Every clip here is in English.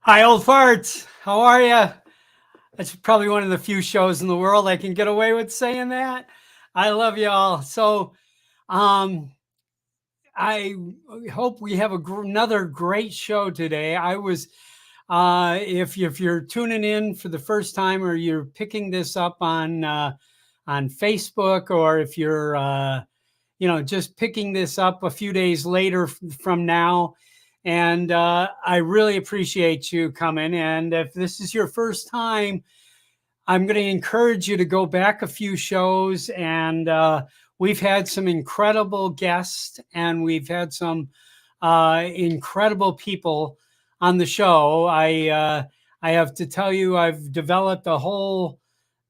Hi, old farts. How are you? That's probably one of the few shows in the world I can get away with saying that. I love y'all. Um, I hope we have another great show today. If you're tuning in for the first time or you're picking this up on Facebook, or if you're just picking this up a few days later from now. And I really appreciate you coming. And if this is your first time, I'm going to encourage you to go back a few shows. And we've had some incredible guests, and we've had some incredible people on the show. I have to tell you, I've developed a whole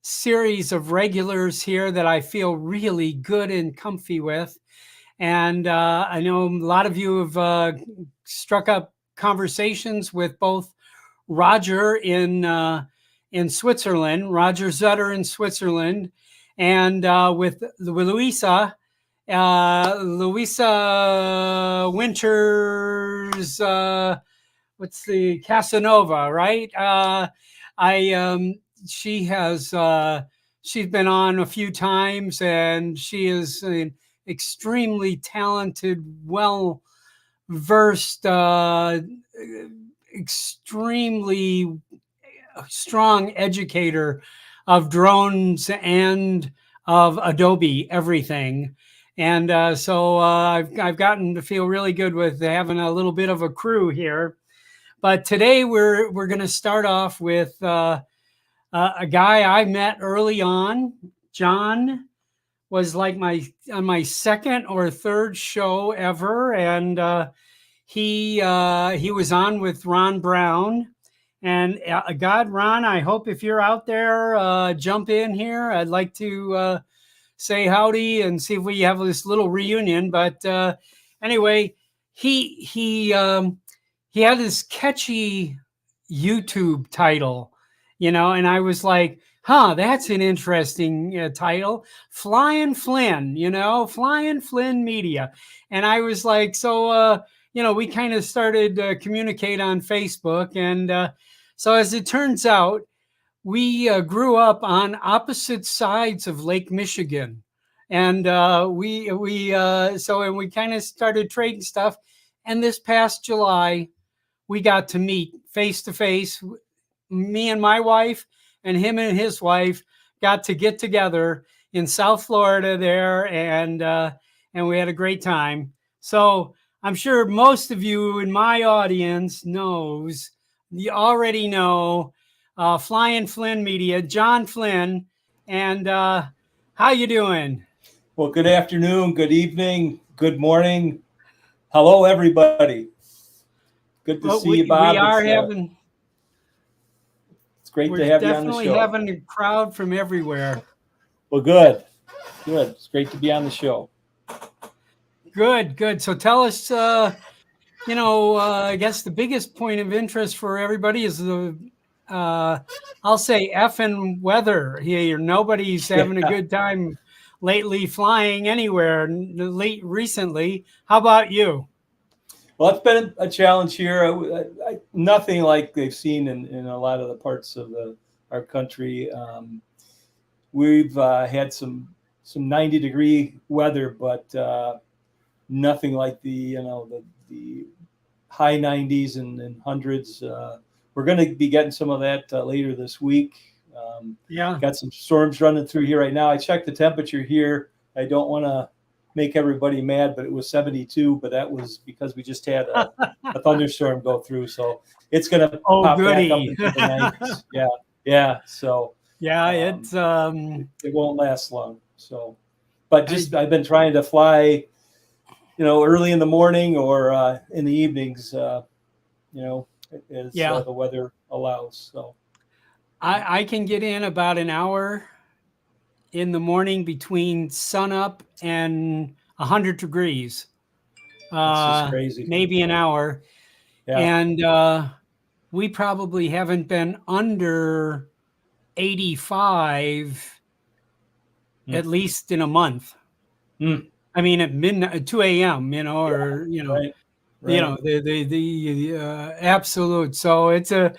series of regulars here that I feel really good and comfy with. And I know a lot of you have struck up conversations with both Roger in Switzerland, Roger Zutter in Switzerland, and with Louisa Winters. What's the Casanova, right? I She has she's been on a few times, and she is an extremely talented, well versed, extremely strong educator of drones and of Adobe everything. And I've gotten to feel really good with having a little bit of a crew here. But today we're going to start off with a guy I met early on. John was like on my second or third show ever, and he was on with Ron Brown. And God, Ron, I hope if you're out there, jump in here. I'd like to say howdy and see if we have this little reunion. But anyway, he had this catchy YouTube title, and I was like, huh, that's an interesting title. Flying Flynn, Flying Flynn Media. And I was like, we kind of started to communicate on Facebook. And so as it turns out, we grew up on opposite sides of Lake Michigan. And we kind of started trading stuff. And this past July, we got to meet face to face. Me and my wife and him and his wife got to get together in South Florida there, and we had a great time. So I'm sure most of you in my audience you already know Flying Flynn Media, John Flynn. And how you doing? Well, good afternoon, good evening, good morning. Hello, everybody. Good to see you, Bob. It's great to have you on the definitely show. having a crowd from everywhere. Well, good. It's great to be on the show. Good. So tell us, I guess the biggest point of interest for everybody is I'll say effing weather here. Nobody's having a good time lately flying anywhere recently. How about you? Well, it's been a challenge here. Nothing like they've seen in a lot of the parts of our country. We've had some 90-degree weather, but nothing like the high 90s and hundreds. We're going to be getting some of that later this week. Got some storms running through here right now. I checked the temperature here. I don't want to make everybody mad, but it was 72, but that was because we just had a thunderstorm go through. So it's going to pop back up into the 90s. Yeah. So it won't last long. So, but I've been trying to fly, early in the morning or in the evenings, as the weather allows. So I can get in about an hour in the morning between sunup and 100 degrees. That's just crazy. Maybe an hour. Yeah. And we probably haven't been under 85 at least in a month. I mean, at midnight, 2 a.m., Right. you right. know, the absolute. So it's a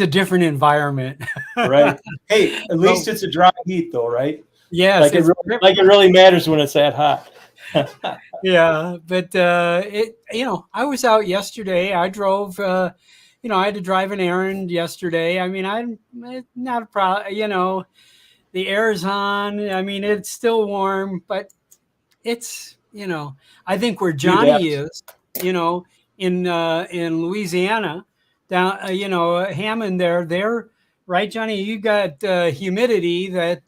different environment. Right. Hey, at least So it's a dry heat though, right? yes, it's Like it really matters when it's that hot. yeah, but I was out yesterday. I drove. I had to drive an errand yesterday. I mean, I'm not a problem. The air's on. I mean, it's still warm, but it's I think where You Johnny adapt. is, you know, in Louisiana, down Hammond there, right, Johnny? You got humidity that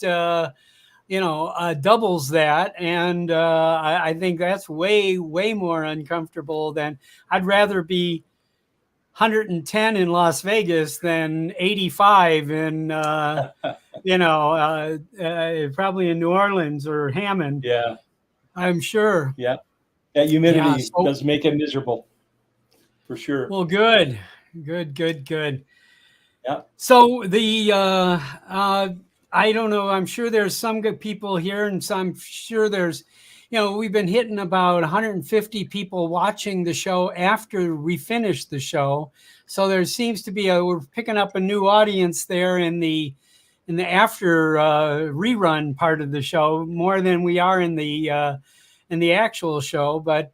doubles that, and I think that's way more uncomfortable than I'd rather be 110 in Las Vegas than 85 in probably in New Orleans or Hammond. Yeah. I'm sure. Yeah. That Yeah. humidity So does make it miserable for sure. well, good. Yeah. So I don't know. I'm sure there's some good people here, and so I'm sure there's, we've been hitting about 150 people watching the show after we finish the show. So there seems to be we're picking up a new audience there in the after rerun part of the show more than we are in the actual show. But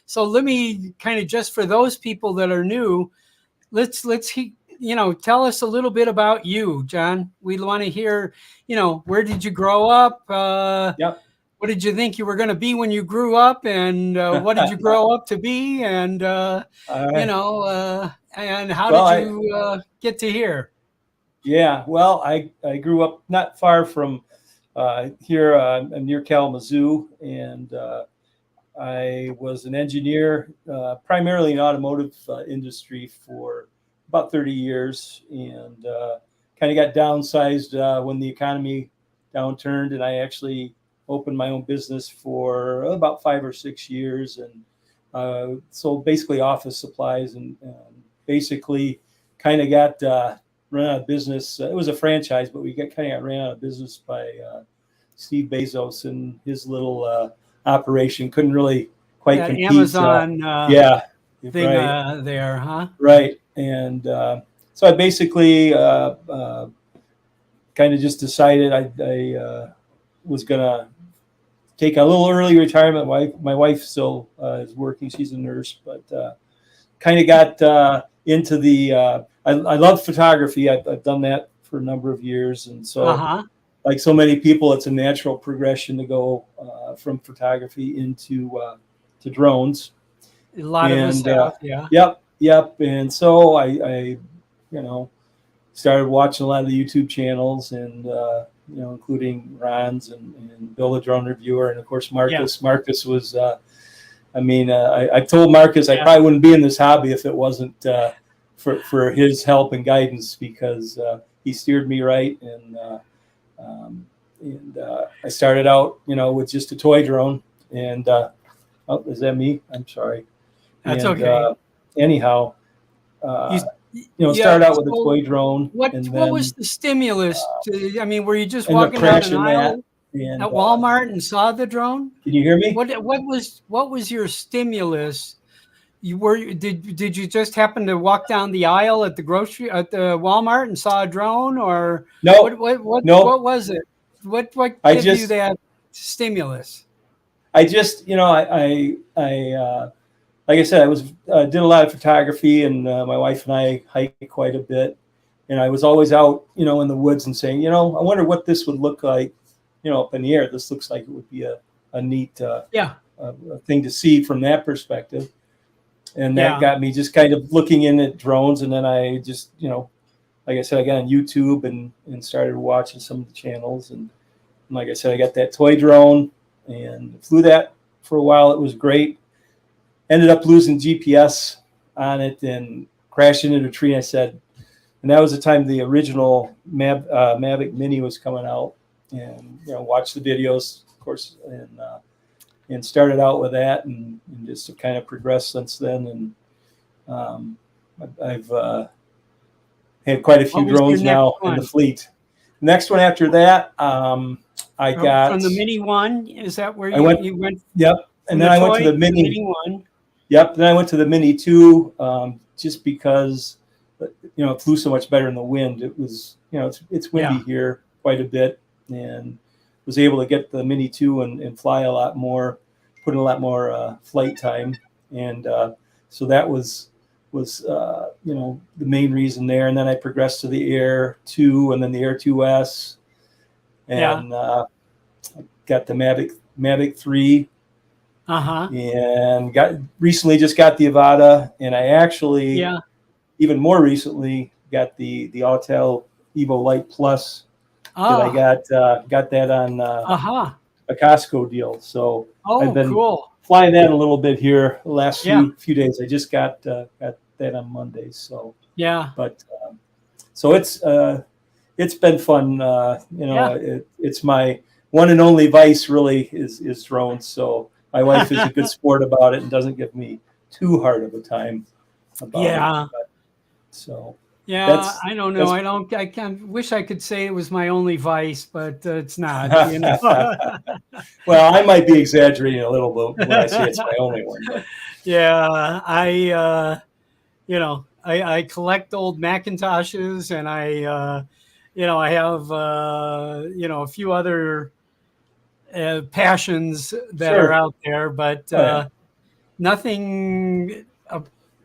so let me kind of just for those people that are new, let's tell us a little bit about you, John. We want to hear, where did you grow up? Yep. What did you think you were going to be when you grew up, and what did you grow up to be, and All right. and how Well, did you get to here? well, I grew up not far from here near Kalamazoo, and I was an engineer, primarily in automotive industry for about 30 years, and kind of got downsized when the economy downturned, and I actually opened my own business for about 5 or 6 years, and so basically office supplies, and basically kind of got run out of business. It was a franchise, but we kind of got ran out of business by Steve Bezos and his little operation. Couldn't really quite That compete. Amazon Yeah, thing right, there, huh? right. And so I basically kind of just decided I was gonna take a little early retirement. My wife still is working; she's a nurse, but kind of got into the. I love photography. I've done that for a number of years, and so Uh-huh. like so many people, it's a natural progression to go from photography into to drones. A lot of us And have, yeah. yep. And so I started watching a lot of the YouTube channels, and including Ron's and Bill the Drone Reviewer, and of course Yeah. Marcus. Marcus was. I told Marcus I Yeah. probably wouldn't be in this hobby if it wasn't for his help and guidance, because he steered me right, and I started out, with just a toy drone. And oh, is that me? I'm sorry. That's And okay. anyhow, Yeah. started out with a So toy drone, what and what then was the stimulus I mean, were you just ended up walking down an crashing that. aisle And at Walmart and saw the drone? can you hear me? What was your stimulus? Did you just happen to walk down the aisle at the Walmart and saw a drone, or No, no. what was it? What I gave you just that stimulus? I just, like I said, I was did a lot of photography, and my wife and I hike quite a bit, and I was always out, in the woods and saying, I wonder what this would look like, up in the air. This looks like it would be a neat Yeah. thing to see from that perspective, and that Yeah. got me just kind of looking in at drones, and then I just, like I said, I got on YouTube and started watching some of the channels, and like I said, I got that toy drone and flew that for a while. It was great. Ended up losing GPS on it and crashing into a tree. And that was the time the original Mavic Mini was coming out, and watched the videos, of course, and started out with that, and just kind of progressed since then. And I've had quite a few What was your drones next now in the one? fleet. Next one after that, I got From the Mini One? Is that where I went. you went Yep. from And then the I went to toy the to the Mini. Mini One? Yep. Then I went to the Mini 2 just because, it flew so much better in the wind. It was, it's windy here quite a bit, and was able to get the Mini 2 and fly a lot more, put in a lot more flight time. And so that was the main reason there. And then I progressed to the Air 2 and then the Air 2S, and got the Mavic 3. And recently just got the Avata, and I actually even more recently got the Autel Evo Light Plus. That I got that on a Costco deal. So I've been flying that a little bit here the last few days. I just got that on Monday. So but so it's been fun. It's my one and only vice really is drones. So my wife is a good sport about it and doesn't give me too hard of a time about it. But, so I don't know. I wish I could say it was my only vice, but it's not. You know? Well, I might be exaggerating a little bit when I say it's my only one. But. Yeah, I collect old Macintoshes, and I have a few other passions that are out there, but nothing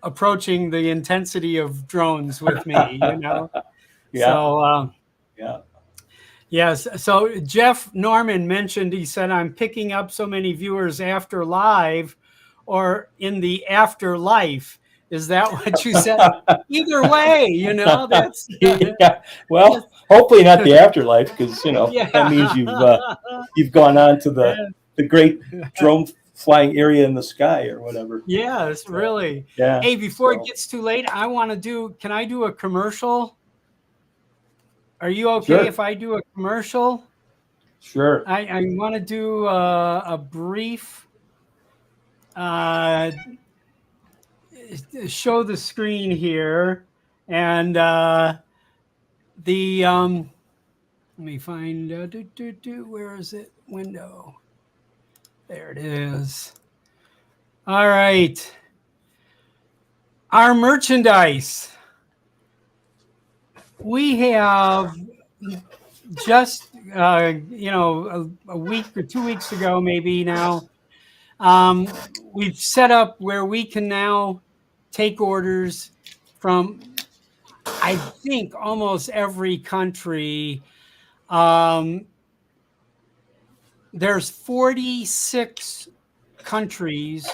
approaching the intensity of drones with me, So yes. So Jeff Norman mentioned, he said, I'm picking up so many viewers after live or in the afterlife. Is that what you said? Either way, that's well, hopefully not the afterlife, because that means you've gone on to the great drone flying area in the sky or whatever. Yes, really. Yeah. Hey, before it gets too late, can I do a commercial? Are you okay if I do a commercial? Sure. I want to do a brief show the screen here, and let me find where is it? Window. There it is. All right. Our merchandise. We have just, a week or 2 weeks ago, maybe now, we've set up where we can now take orders from, I think, almost every country. There's 46 countries,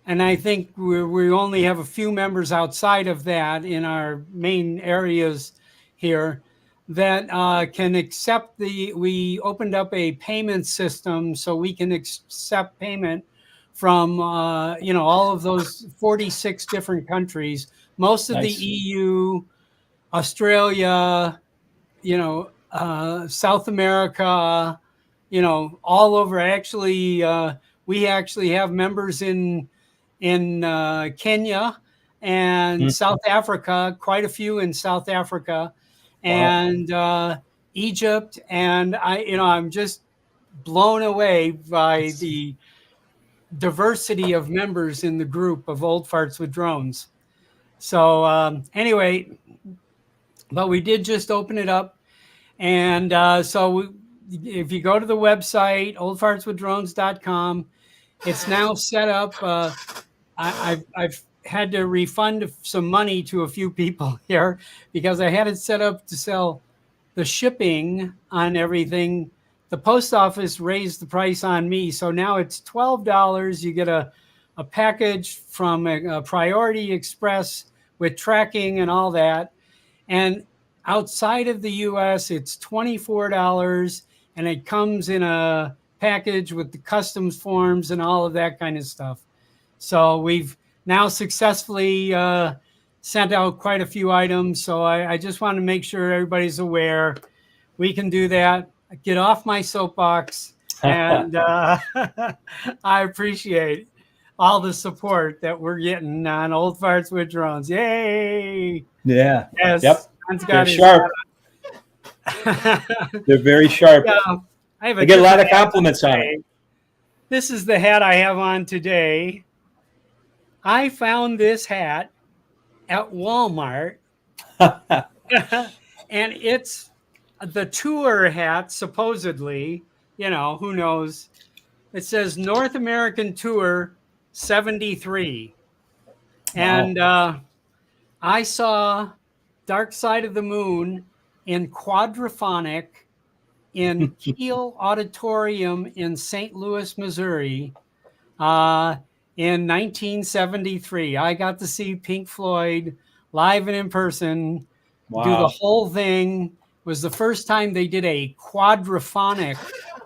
and I think we only have a few members outside of that in our main areas here that can accept we opened up a payment system so we can accept payment from all of those 46 different countries, most of the EU, Australia, South America, all over. Actually, we actually have members in Kenya and South Africa, quite a few in South Africa, and Egypt, and I'm just blown away by the diversity of members in the group of Old Farts with Drones. So anyway, but we did just open it up, and if you go to the website oldfartswithdrones.com, it's now set up. I've had to refund some money to a few people here because I had it set up to sell the shipping on everything. The post office raised the price on me, so now it's $12. You get a package from a Priority Express with tracking and all that. And outside of the US, it's $24, and it comes in a package with the customs forms and all of that kind of stuff. So we've now successfully sent out quite a few items. So I just want to make sure everybody's aware. We can do that. Get off my soapbox. And I appreciate all the support that we're getting on Old Farts with Drones. Yay! Yeah. Yes. Yep. They're sharp. They're very sharp. Yeah, I get a lot of compliments on it. This is the hat I have on today. I found this hat at Walmart, and it's the tour hat, supposedly. Who knows? It says North American Tour 73. Wow. And I saw Dark Side of the Moon in quadraphonic in Kiel Auditorium in St. Louis, Missouri, uh, in 1973. I got to see Pink Floyd live and in person, do the Wow. whole thing. It was the first time they did a quadraphonic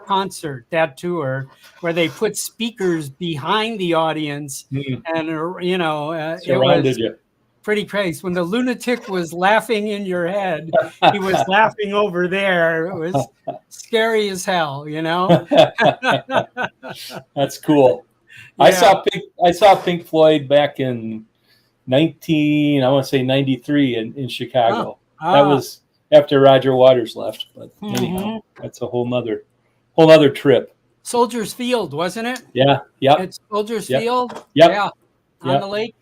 concert, that tour, where they put speakers behind the audience, Hmm. and it Surrounded was you. pretty crazy. When the lunatic was laughing in your head, he was laughing over there. It was scary as hell. That's cool. Yeah. I saw Pink Floyd back in I want to say 93 in Oh, Chicago. That ah. was after Roger Waters left. But anyhow, that's a whole nother trip. Soldiers Field, wasn't it? Yeah. Yep. It's Soldiers Yep. Field. Yep. Yeah. On the Yep. lake.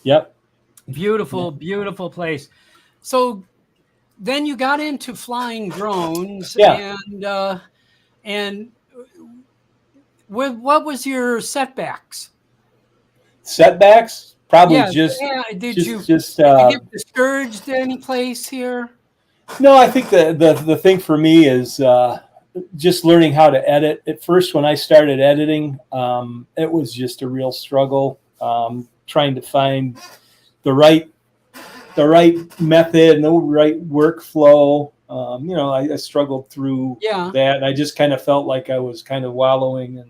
Yep. Beautiful, beautiful place. So then you got into flying drones, Yeah. and what was your setbacks? Setbacks? Probably Yeah, yeah. Did you get discouraged any place here? No, I think the thing for me is just learning how to edit. At first, when I started editing, it was just a real struggle, trying to find the right method and the right workflow. I struggled through that. I just kind of felt like I was kind of wallowing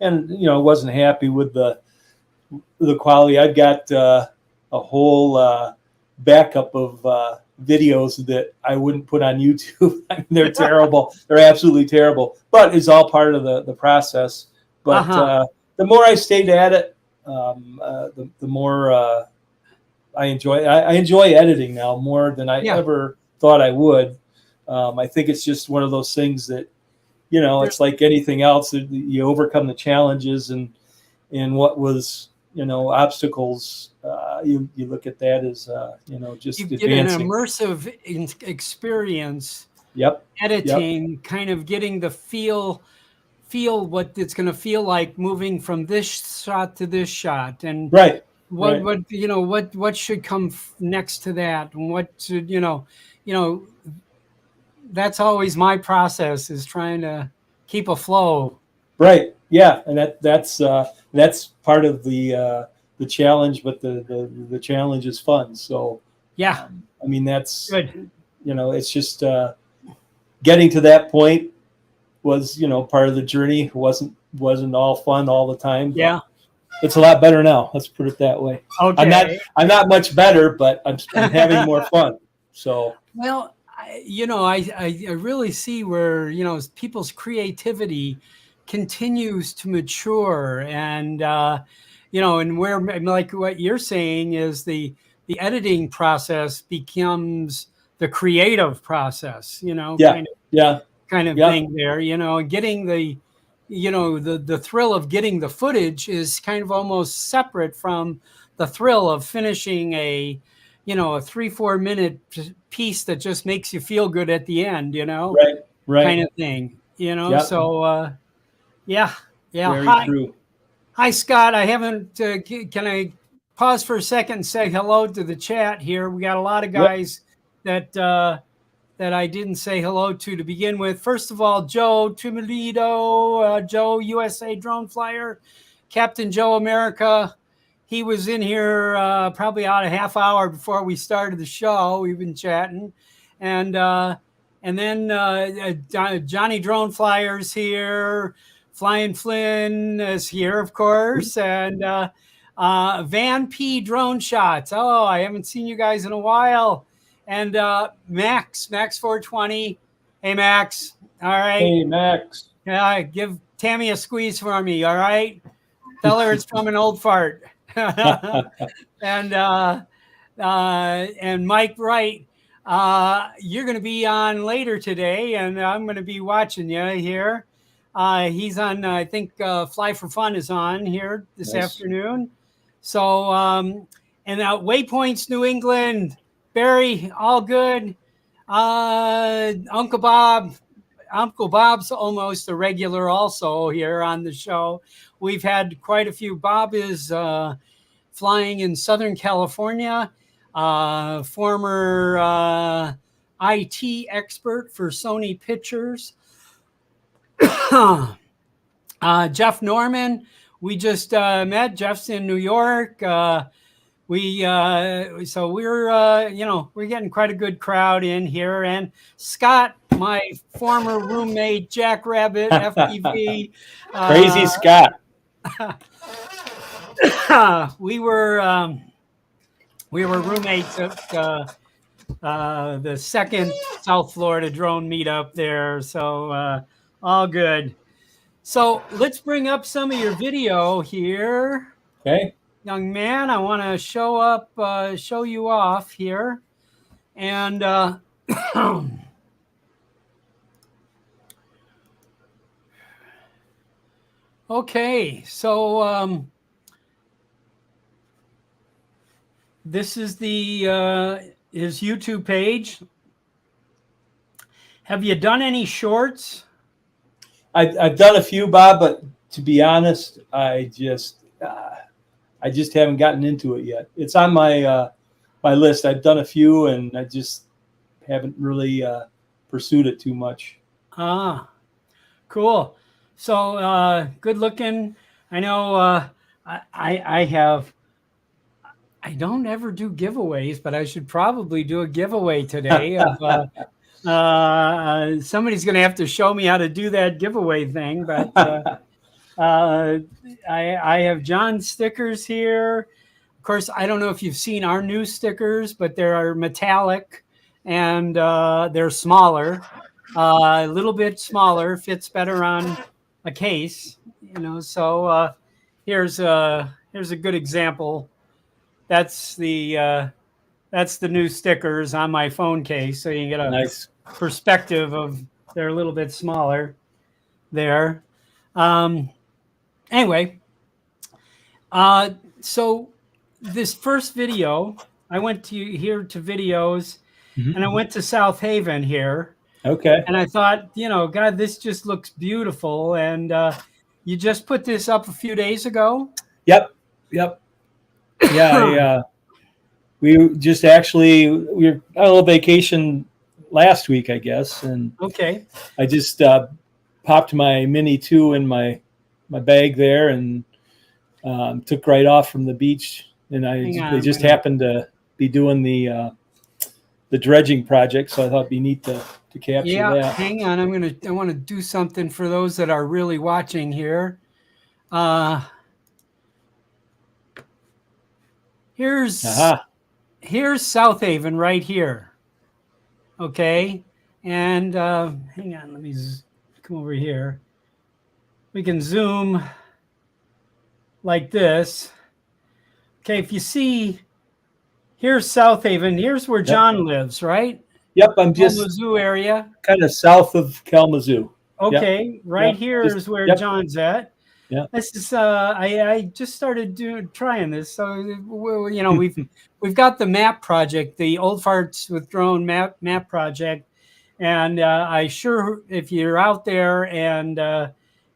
and wasn't happy with the quality. I've got a whole backup of videos that I wouldn't put on YouTube. I mean, they're terrible. They're absolutely terrible, but it's all part of the process. But the more I stayed at it, the more I enjoy. I enjoy editing now more than I ever thought I would. I think it's just one of those things that it's like anything else. You overcome the challenges and what was obstacles. You look at that as just you advancing. Get an immersive experience. Yep. Editing, Yep. kind of getting the feel what it's going to feel like moving from this shot to this shot, and what should come next to that, and what should that's always my process, is trying to keep a flow. Right. Yeah, and that's part of the challenge, but the challenge is fun. So yeah, I mean that's good. It's just getting to that point was part of the journey. It wasn't all fun all the time. Yeah, it's a lot better now. Let's put it that way. Okay. I'm not much better, but I'm having more fun. So well, I really see where people's creativity continues to mature, and and where, like what you're saying, is the editing process becomes the creative process. Kind of thing there. Getting the thrill of getting the footage is kind of almost separate from the thrill of finishing a 3-4 minute piece that just makes you feel good at the end, right, kind of thing, So, yeah. Very true. Hi, Scott. I haven't. Can I pause for a second and say hello to the chat here? We got a lot of guys that I didn't say hello to begin with. First of all, Joe Tumilido, Joe USA Drone Flyer, Captain Joe America. He was in here probably about a half hour before we started the show. We've been chatting, and then Johnny Drone Flyer's here. Flying Flynn is here, of course, and Van P Drone Shots. Oh, I haven't seen you guys in a while. And Max 420. Hey, Max. All right. Hey, Max. Yeah, give Tammy a squeeze for me. All right. Tell her it's from an old fart. And Mike Wright, you're going to be on later today, and I'm going to be watching you here. He's on, I think, Fly for Fun is on here this afternoon. So, and Waypoints, New England, Barry, all good. Uncle Bob's almost a regular also here on the show. We've had quite a few. Bob is flying in Southern California, former IT expert for Sony Pictures. Jeff Norman, we just met. Jeff's in New York. So we're getting quite a good crowd in here. And Scott, my former roommate, Jackrabbit, FPV. Crazy Scott. We were roommates at the second South Florida drone meetup there. So all good. So let's bring up some of your video here. Okay. Young man, I want to show you off here. And okay, so this is his YouTube page. Have you done any shorts? I've done a few, Bob, but to be honest, I just haven't gotten into it yet. It's on my my list. I've done a few, and I just haven't really pursued it too much. Ah, cool. So good looking. I know I don't ever do giveaways, but I should probably do a giveaway today. Somebody's going to have to show me how to do that giveaway thing. But I have John's stickers here. Of course, I don't know if you've seen our new stickers, but they're metallic and they're smaller, a little bit smaller, fits better on a case. So here's a good example. That's the new stickers on my phone case, so you can get a nice perspective of they're a little bit smaller there. Anyway, so this first video, I went to videos, and I went to South Haven here. Okay. And I thought, God, this just looks beautiful. And you just put this up a few days ago? Yep. Yeah, we were on a little vacation last week, I guess, and okay, I just popped my Mini 2 in my bag there and took right off from the beach, and they just happened to be doing the dredging project, so I thought it'd be neat to capture that. Yeah, hang on, I want to do something for those that are really watching here. Here's South Haven right here. Okay. And hang on, let me come over here. We can zoom like this. Okay, if you see, here's South Haven. Here's where John lives, right? Yep, I'm just Kalamazoo area. Kind of south of Kalamazoo. Okay, right here is where John's at. Yeah, this is I just started trying this, so we've got the map project, the Old Farts with Drone map project, and if you're out there and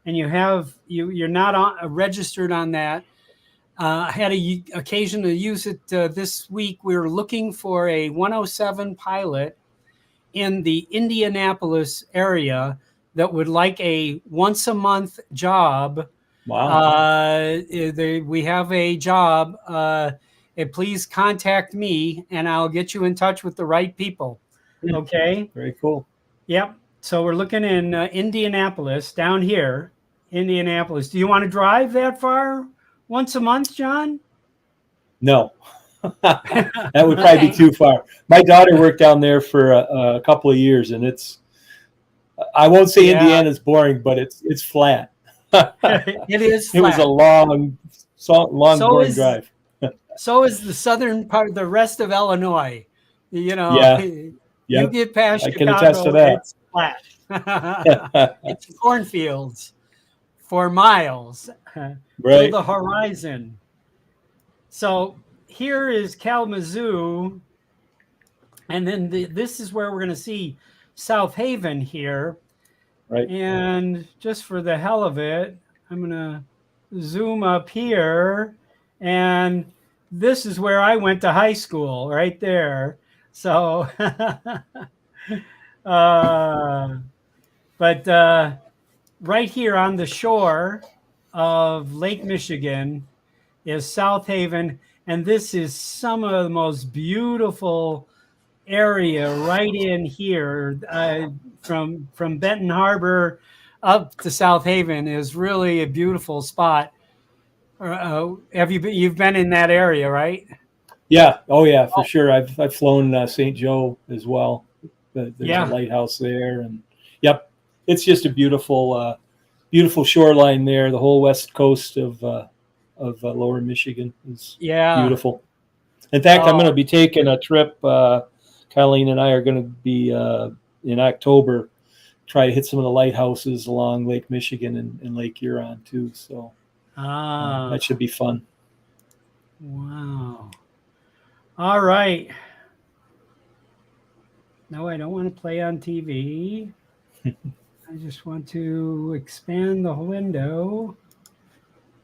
you're not registered on that, I had a occasion to use it this week. We were looking for a 107 pilot in the Indianapolis area that would like a once a month job. Wow. We have a job. Please contact me and I'll get you in touch with the right people. Okay. Very cool. Yep. So we're looking in Indianapolis, down here, Indianapolis. Do you want to drive that far once a month, John? No. That would probably be too far. My daughter worked down there for a couple of years, and I won't say Indiana's boring, but it's flat. It is flat. It was a long boring drive. So is the southern part of the rest of Illinois. You get past Chicago, can attest to that. It's flat. It's cornfields for miles to the horizon. So here is Kalamazoo, and then this is where we're going to see South Haven here. Right. And just for the hell of it, I'm going to zoom up here, and this is where I went to high school, right there. So, but right here on the shore of Lake Michigan is South Haven, and this is some of the most beautiful area right in here. From Benton Harbor up to South Haven is really a beautiful spot. Have you've been in that area, right? Yeah. Oh, yeah, for sure. I've flown St. Joe as well. There's Yeah. a lighthouse there, and yep, it's just a beautiful, beautiful shoreline there. The whole west coast of Lower Michigan is beautiful. In fact, I'm going to be taking a trip. Colleen and I are going to be in October, try to hit some of the lighthouses along Lake Michigan and Lake Huron too. So that should be fun. Wow. All right. No, I don't want to play on TV. I just want to expand the window.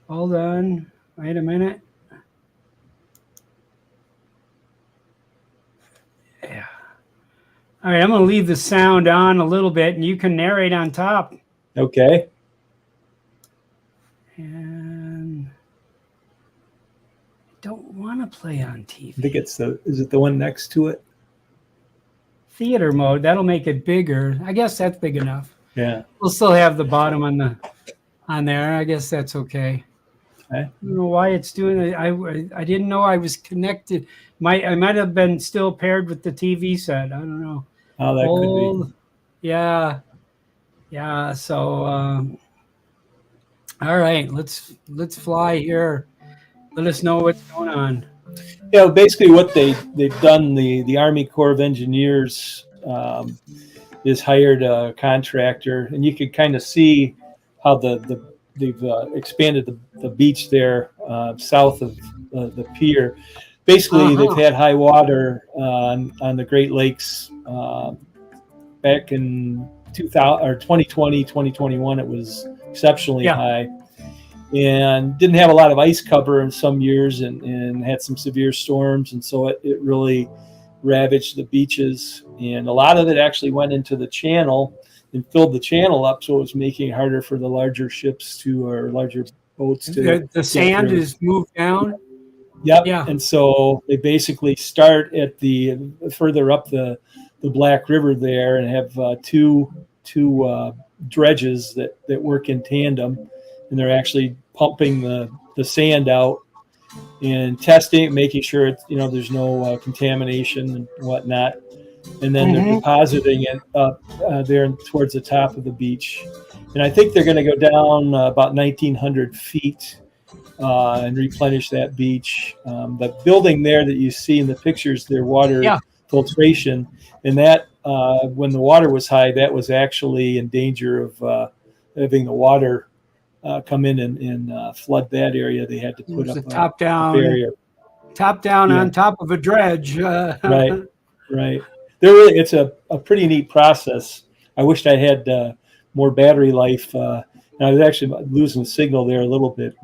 Hold on. Wait a minute. Yeah. All right, I'm going to leave the sound on a little bit, and you can narrate on top. Okay. And I don't want to play on TV. I think is it the one next to it? Theater mode. That'll make it bigger. I guess that's big enough. Yeah. We'll still have the bottom on there. I guess that's okay. Okay. I don't know why it's doing it. I didn't know I was connected. I might have been still paired with the TV set. I don't know. Oh, that could be. Yeah. Yeah. So all right, let's fly here. Let us know what's going on. Yeah, basically what they've done, the Army Corps of Engineers is hired a contractor, and you could kind of see how they've expanded the beach there south of the pier. Basically, they've had high water on the Great Lakes back in 2020, 2021. It was exceptionally high, and didn't have a lot of ice cover in some years, and had some severe storms, and so it really ravaged the beaches, and a lot of it actually went into the channel and filled the channel up, so it was making it harder for the larger ships or larger boats to. The sand is moved down. Yep. Yeah. And so they basically start at the further up the Black River there, and have two dredges that work in tandem, and they're actually pumping the sand out and testing, making sure it's, there's no contamination and whatnot, and then they're depositing it up there towards the top of the beach. And I think they're going to go down about 1,900 feet and replenish that beach. The building there that you see in the pictures, their water filtration, and that when the water was high, that was actually in danger of having the water come in and flood that area. They had to put up a top-down barrier. Top-down on top of a dredge. Right. It's a pretty neat process. I wished I had more battery life. And I was actually losing the signal there a little bit.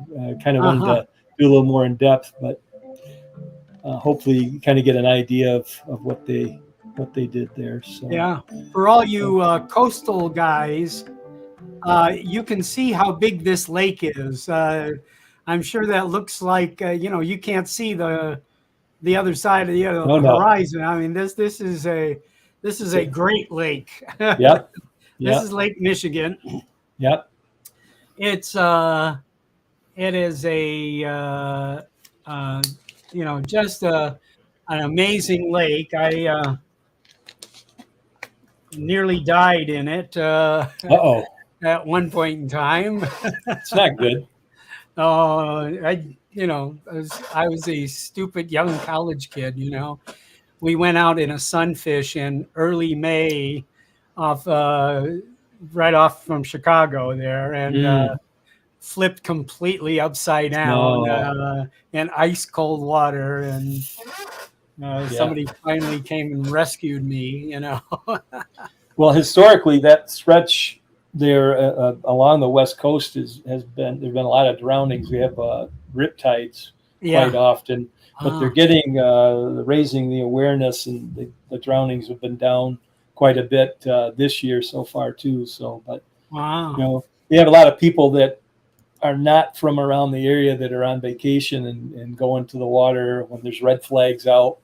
Kind of wanted to do a little more in depth, but hopefully you kind of get an idea of what they did there. So yeah, for all you coastal guys, you can see how big this lake is. I'm sure that looks like you can't see the other side of the horizon. I mean, this is a great lake. Yep. This is Lake Michigan. Yep. It is a just an amazing lake. I nearly died in it at one point in time. It's not good. I was a stupid young college kid. We went out in a sunfish in early May right off from Chicago there, and flipped completely upside down No. in ice cold water, and Yeah. somebody finally came and rescued me. Well, historically, that stretch there along the west coast there've been a lot of drownings. We have riptides quite Yeah. often, but they're getting raising the awareness, and the drownings have been down quite a bit this year so far too. So, but Wow. we have a lot of people that are not from around the area that are on vacation and go into the water when there's red flags out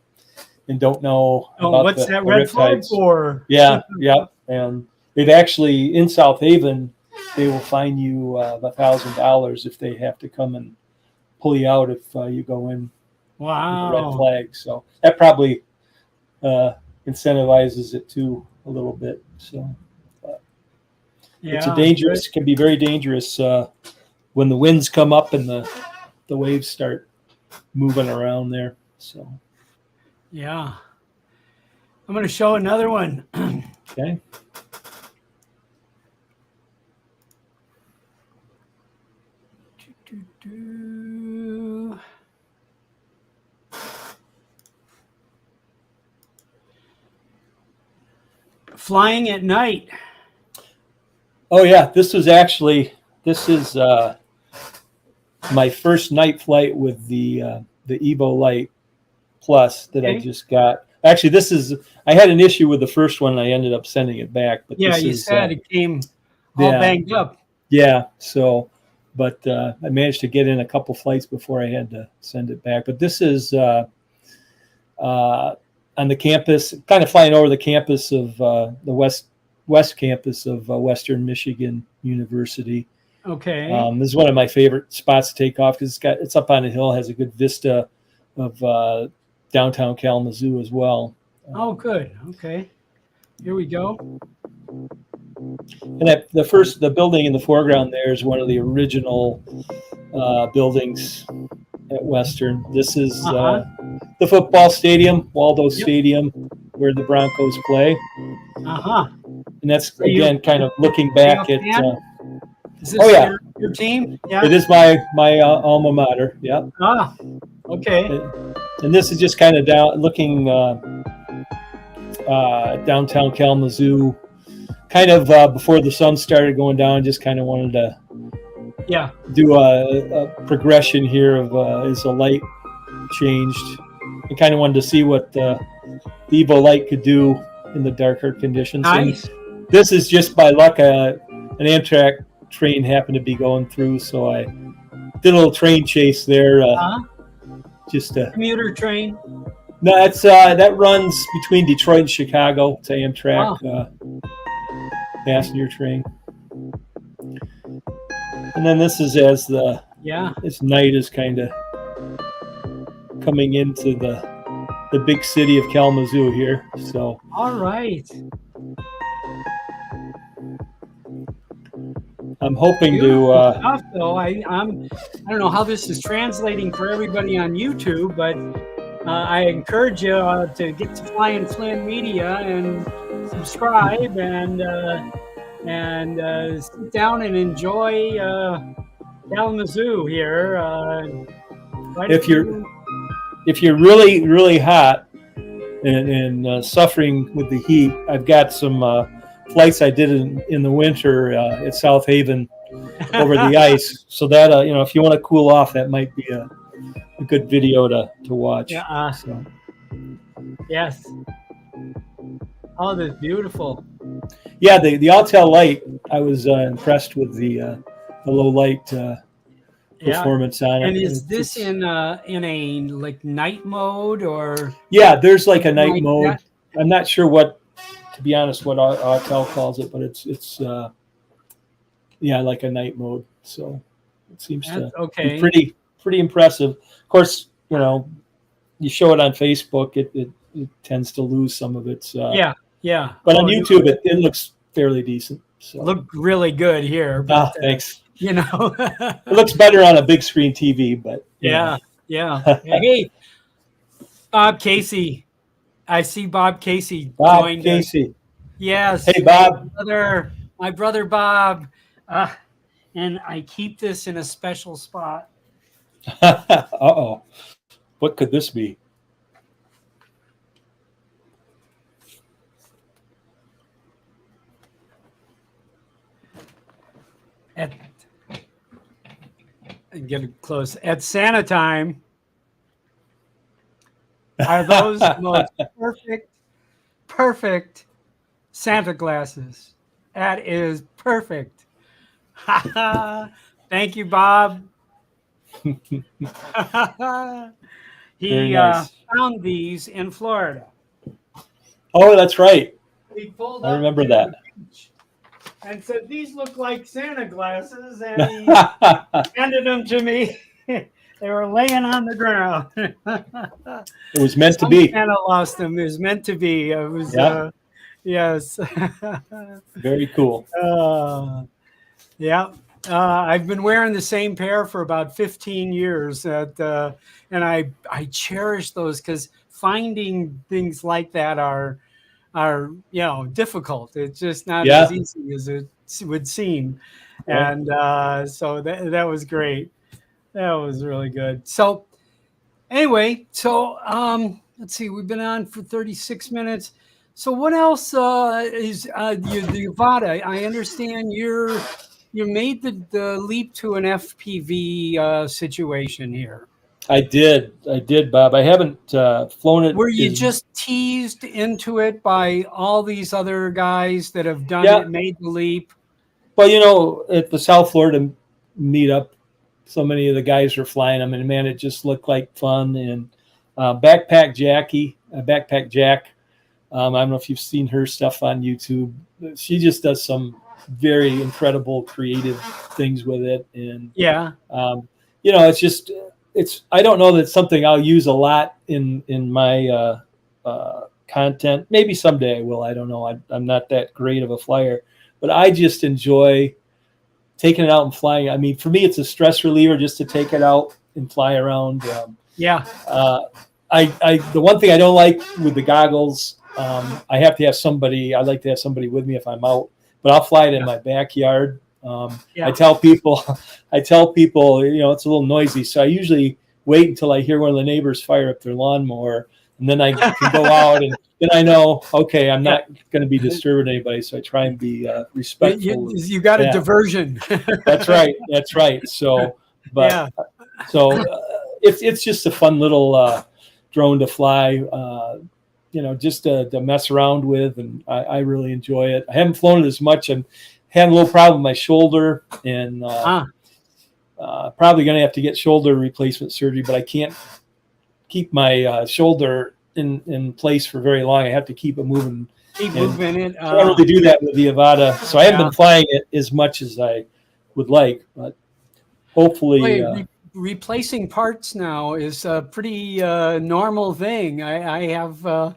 and don't know Oh, about what's the that red flag riptides. for? Yeah, yeah, and they'd actually in South Haven, they will fine you $1,000 if they have to come and pull you out if you go in with a red Wow. flag. So that probably incentivizes it too a little bit. So it's a Yeah. dangerous, can be very dangerous when the winds come up and the waves start moving around there. So Yeah. I'm going to show another one. okay. Flying at night. Oh yeah, this is my first night flight with the Evo Light Plus that I Okay. just got. Actually, I had an issue with the first one. I ended up sending it back, but Yeah, this you is said it came all yeah, banged up. yeah. So, but I managed to get in a couple flights before I had to send it back. But this is on the campus, kind of flying over the campus of the west campus of Western Michigan University. Okay. This is one of my favorite spots to take off because it's up on a hill, has a good vista of downtown Kalamazoo as well. Oh, good. Okay. Here we go. And the building in the foreground there is one of the original buildings at Western. This is the football stadium, Waldo Stadium, where the Broncos play. And that's again kind of looking back at. Is this your team? Yeah. It is my alma mater. Yeah. Ah. Okay. And this is just kind of looking downtown Kalamazoo, kind of before the sun started going down. Just kind of wanted to do a progression here of as the light changed. I kind of wanted to see what the Evo Light could do in the darker conditions. Nice. And this is just by luck, an Amtrak train happened to be going through, so I did a little train chase there. Just a commuter train. No, it's that runs between Detroit and Chicago. It's an Amtrak passenger train. And then this is as this night is kind of coming into the big city of Kalamazoo here. So all right. I'm hoping stuff, though. I don't know how this is translating for everybody on YouTube, but I encourage you to get to Flynn Media and subscribe and sit down and enjoy Kalamazoo here. If you're really hot and suffering with the heat, I've got some flights I did in the winter at South Haven over the ice. So that if you want to cool off, that might be a good video to watch. Yeah. So. Yes. Oh, that's beautiful. Yeah, the Altel light. I was impressed with the low light performance on it. And is this in a like night mode or? Yeah, there's like a night mode. I'm not sure what, to be honest, what Altel calls it, but it's like a night mode. So it seems to be pretty impressive. Of course, you show it on Facebook, it tends to lose some of its. But on YouTube, it looks fairly decent. So. Looked really good here. But, thanks. It looks better on a big screen TV, but yeah. Hey, Bob Casey. I see Bob Casey joined us. Casey. Yes. Hey, Bob. My brother Bob. and I keep this in a special spot. Uh-oh. What could this be? At get it close. At Santa time, are those the most perfect Santa glasses? That is perfect. Thank you, Bob. Very He nice. found these in Florida. Oh, that's right. He pulled I up remember to that. the beach and said, "These look like Santa glasses," and he handed them to me. They were laying on the ground. It was meant to Some be. Santa lost them. It was meant to be. It was, Yeah. yes. Very cool. Yeah. I've been wearing the same pair for about 15 years, and I cherish those because finding things like that are difficult. It's just not as Yeah. easy as it would seem, Right. and so that was great. That was really good. So anyway, so let's see. We've been on for 36 minutes. So what else is the Avada? I understand you made the leap to an FPV situation here. I did, Bob. I haven't flown it. Were you just teased into it by all these other guys that have done Yeah. it, made the leap? Well, at the South Florida meetup, so many of the guys were flying them, and man, it just looked like fun. And Backpack Jack. I don't know if you've seen her stuff on YouTube. She just does some very incredible, creative things with it, and Yeah. it's. I don't know that it's something I'll use a lot in my content. Maybe someday I will. I don't know. I'm not that great of a flyer, but I just enjoy taking it out and flying. I mean, for me, it's a stress reliever just to take it out and fly around. Yeah. The one thing I don't like with the goggles, I have to have somebody. I like to have somebody with me if I'm out, but I'll fly it in my backyard. I tell people, it's a little noisy, so I usually wait until I hear one of the neighbors fire up their lawnmower, and then I can go out, and then I know, okay, I'm not going to be disturbing anybody, so I try and be respectful. You got a diversion. That's right. So, it's just a fun little drone to fly, just to mess around with, and I really enjoy it. I haven't flown it as much. I'm having a little problem with my shoulder, and probably going to have to get shoulder replacement surgery, but I can't keep my shoulder in place for very long. I have to keep it moving. Keep moving it. I don't really do that with the Avada, so I haven't been flying it as much as I would like, but hopefully. Replacing parts now is a pretty normal thing. I have, I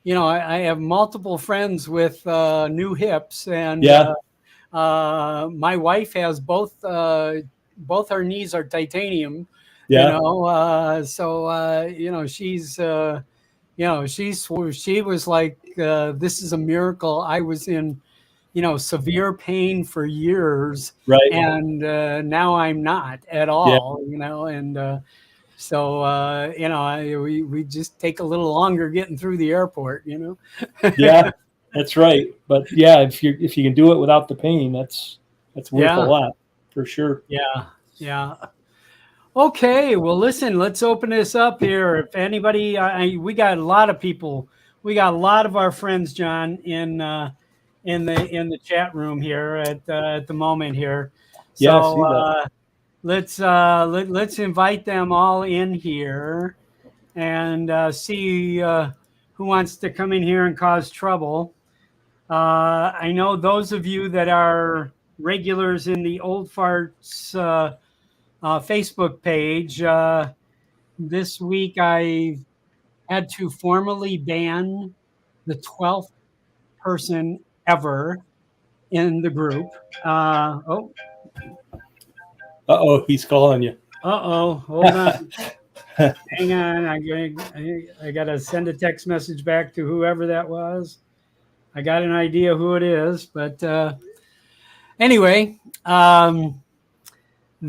have multiple friends with new hips, and my wife has both her knees are titanium. She was like, this is a miracle. I was in severe pain for years, right? And now I'm not at all. We just take a little longer getting through the airport. Yeah, that's right. But yeah, if you can do it without the pain, that's worth a lot for sure. Yeah. Okay, well, listen, let's open this up here. If anybody, we got a lot of people. We got a lot of our friends, John, in the chat room here at the moment here. So let's invite them all in here and see who wants to come in here and cause trouble. I know those of you that are regulars in the Old Farts Facebook page. This week I had to formally ban the 12th person ever in the group. He's calling you. Hold on. Hang on. I got to send a text message back to whoever that was. I got an idea who it is, but anyway,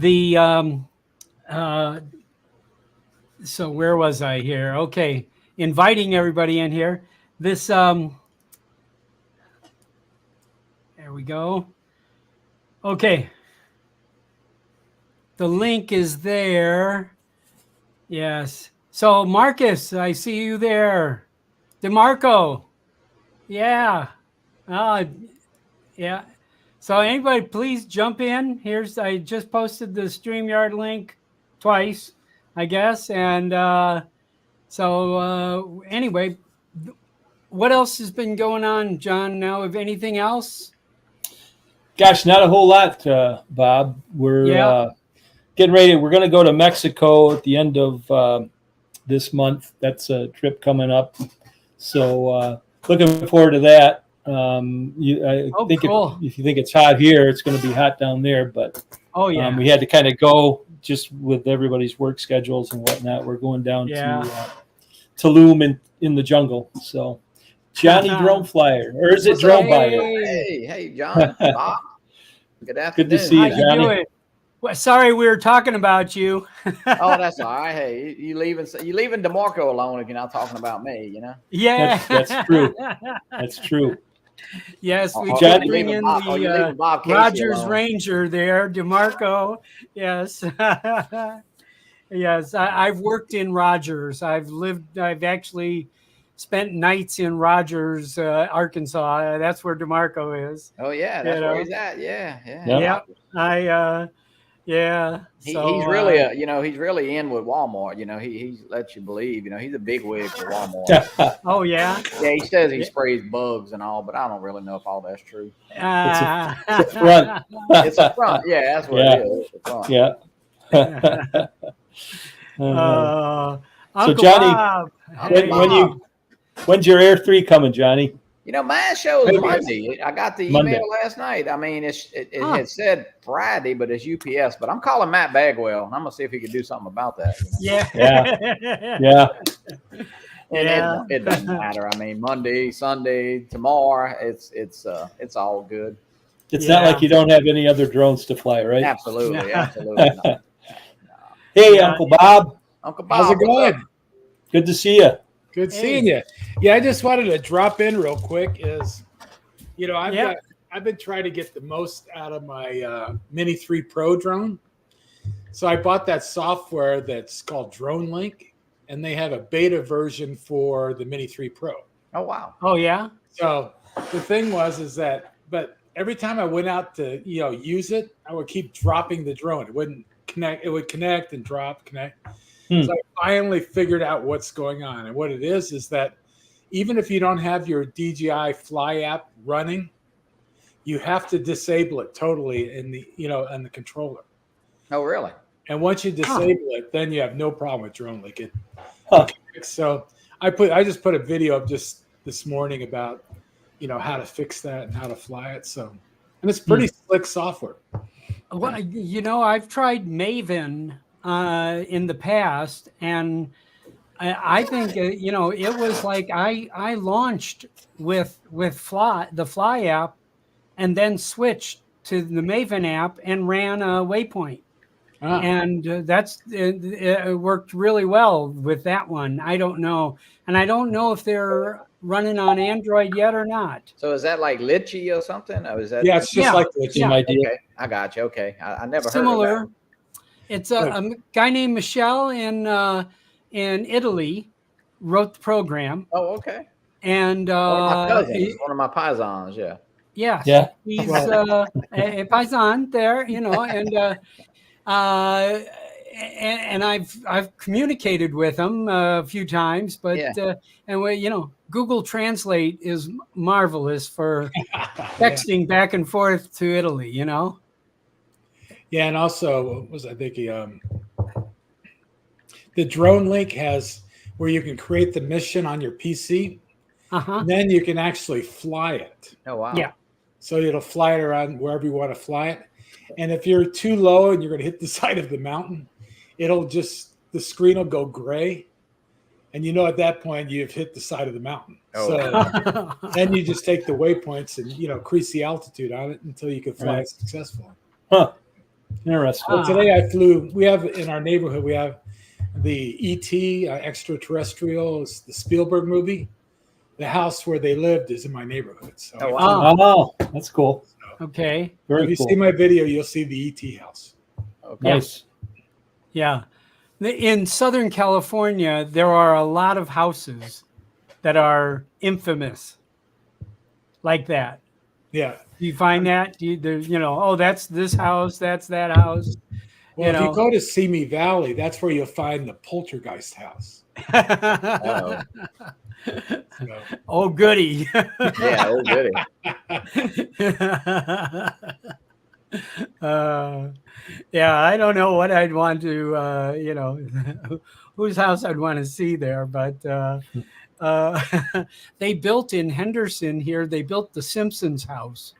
the so where was I here? Okay, inviting everybody in here. This there we go. Okay, the link is there. Yes. So Marcus, I see you there. DeMarco. Yeah. Yeah. So anybody, please jump in. I just posted the StreamYard link twice, I guess. And anyway, what else has been going on, John? Now, of anything else? Gosh, not a whole lot, Bob. We're getting ready. We're going to go to Mexico at the end of this month. That's a trip coming up. So looking forward to that. Cool. If you think it's hot here, it's going to be hot down there. But we had to kind of go just with everybody's work schedules and whatnot. We're going down to Tulum in the jungle. So Johnny Drone Flyer, or is it Drone Buyer? Hey, John. Bob. Good afternoon. Good to see you, How Johnny. you doing? Well, sorry, we were talking about you. Oh, that's all right. Hey, you leaving DeMarco alone if you're not talking about me, you know? Yeah. That's true. That's true. Yes, we John, did bring in the Rogers Ranger there, DeMarco. Yes. Yes, I've worked in Rogers. I've actually spent nights in Rogers, Arkansas. That's where DeMarco is. Oh, yeah, that's where he's at. Yeah. He's really he's really in with Walmart. You know, he lets you believe. You know, he's a big wig for Walmart. Oh yeah. Yeah, he says he sprays bugs and all, but I don't really know if all that's true. It's a front. It's a front. Yeah, that's what it is. It's a front. Yeah. So Johnny, Bob, when's your Air 3 coming, Johnny? You know, my show is Monday. I got the email last night. I mean, it had said Friday, but it's UPS. But I'm calling Matt Bagwell, and I'm gonna see if he can do something about that. You know? Yeah. It doesn't matter. I mean, Monday, Sunday, tomorrow, it's all good. It's not like you don't have any other drones to fly, right? Absolutely, absolutely. No. Hey, Uncle Bob. Uncle Bob, how's it going? Good to see you. Good seeing you. Yeah, I just wanted to drop in real quick. I've been trying to get the most out of my Mini 3 Pro drone. So I bought that software that's called Drone Link, and they have a beta version for the Mini 3 Pro. Oh wow. Oh yeah. So the thing but every time I went out to use it, I would keep dropping the drone. It wouldn't connect. It would connect and drop, connect. So I finally figured out what's going on. And what it is that even if you don't have your DJI Fly app running, you have to disable it totally in the controller. Oh, really? And once you disable it, then you have no problem with Drone Link. So I just put a video up just this morning about how to fix that and how to fly it. So, and it's pretty slick software. Well, I've tried Maven in the past, and I think it was like I launched with the Fly app, and then switched to the Maven app and ran a waypoint, and it worked really well with that one. I don't know if they're running on Android yet or not. So is that like Litchi or something? Or is that? Yeah, it's just like Litchi. Okay, I got you. Okay, I never Similar. heard of that. It's a guy named Michelle in Italy wrote the program. Oh, okay. And one of my paisans, yeah. Yes. Yeah. He's a paisan there, and I've communicated with him a few times, but Google Translate is marvelous for texting back and forth to Italy, Yeah, and also, what was I thinking? The Drone Link has where you can create the mission on your PC, and then you can actually fly it. Oh, wow. Yeah. So it'll fly it around wherever you want to fly it. And if you're too low and you're going to hit the side of the mountain, the screen will go gray. And at that point, you've hit the side of the mountain. Oh. So then you just take the waypoints and, increase the altitude on it until you can fly it successfully. Huh. Interesting. Well, today I flew. We have in our neighborhood. We have the E.T. Extraterrestrial. It's the Spielberg movie. The house where they lived is in my neighborhood. So Oh, that's cool. Okay. Very if you cool. see my video, you'll see the E.T. house. Okay. Nice. Yeah. In Southern California, there are a lot of houses that are infamous like that. Yeah. Do you find that? Oh, that's this house, that's that house. Well, if you go to Simi Valley, that's where you'll find the poltergeist house. Oh. So. Oh, goody. Yeah, oh, goody. Yeah, I don't know what I'd want to, whose house I'd want to see there, but they built in Henderson here, they built the Simpsons house.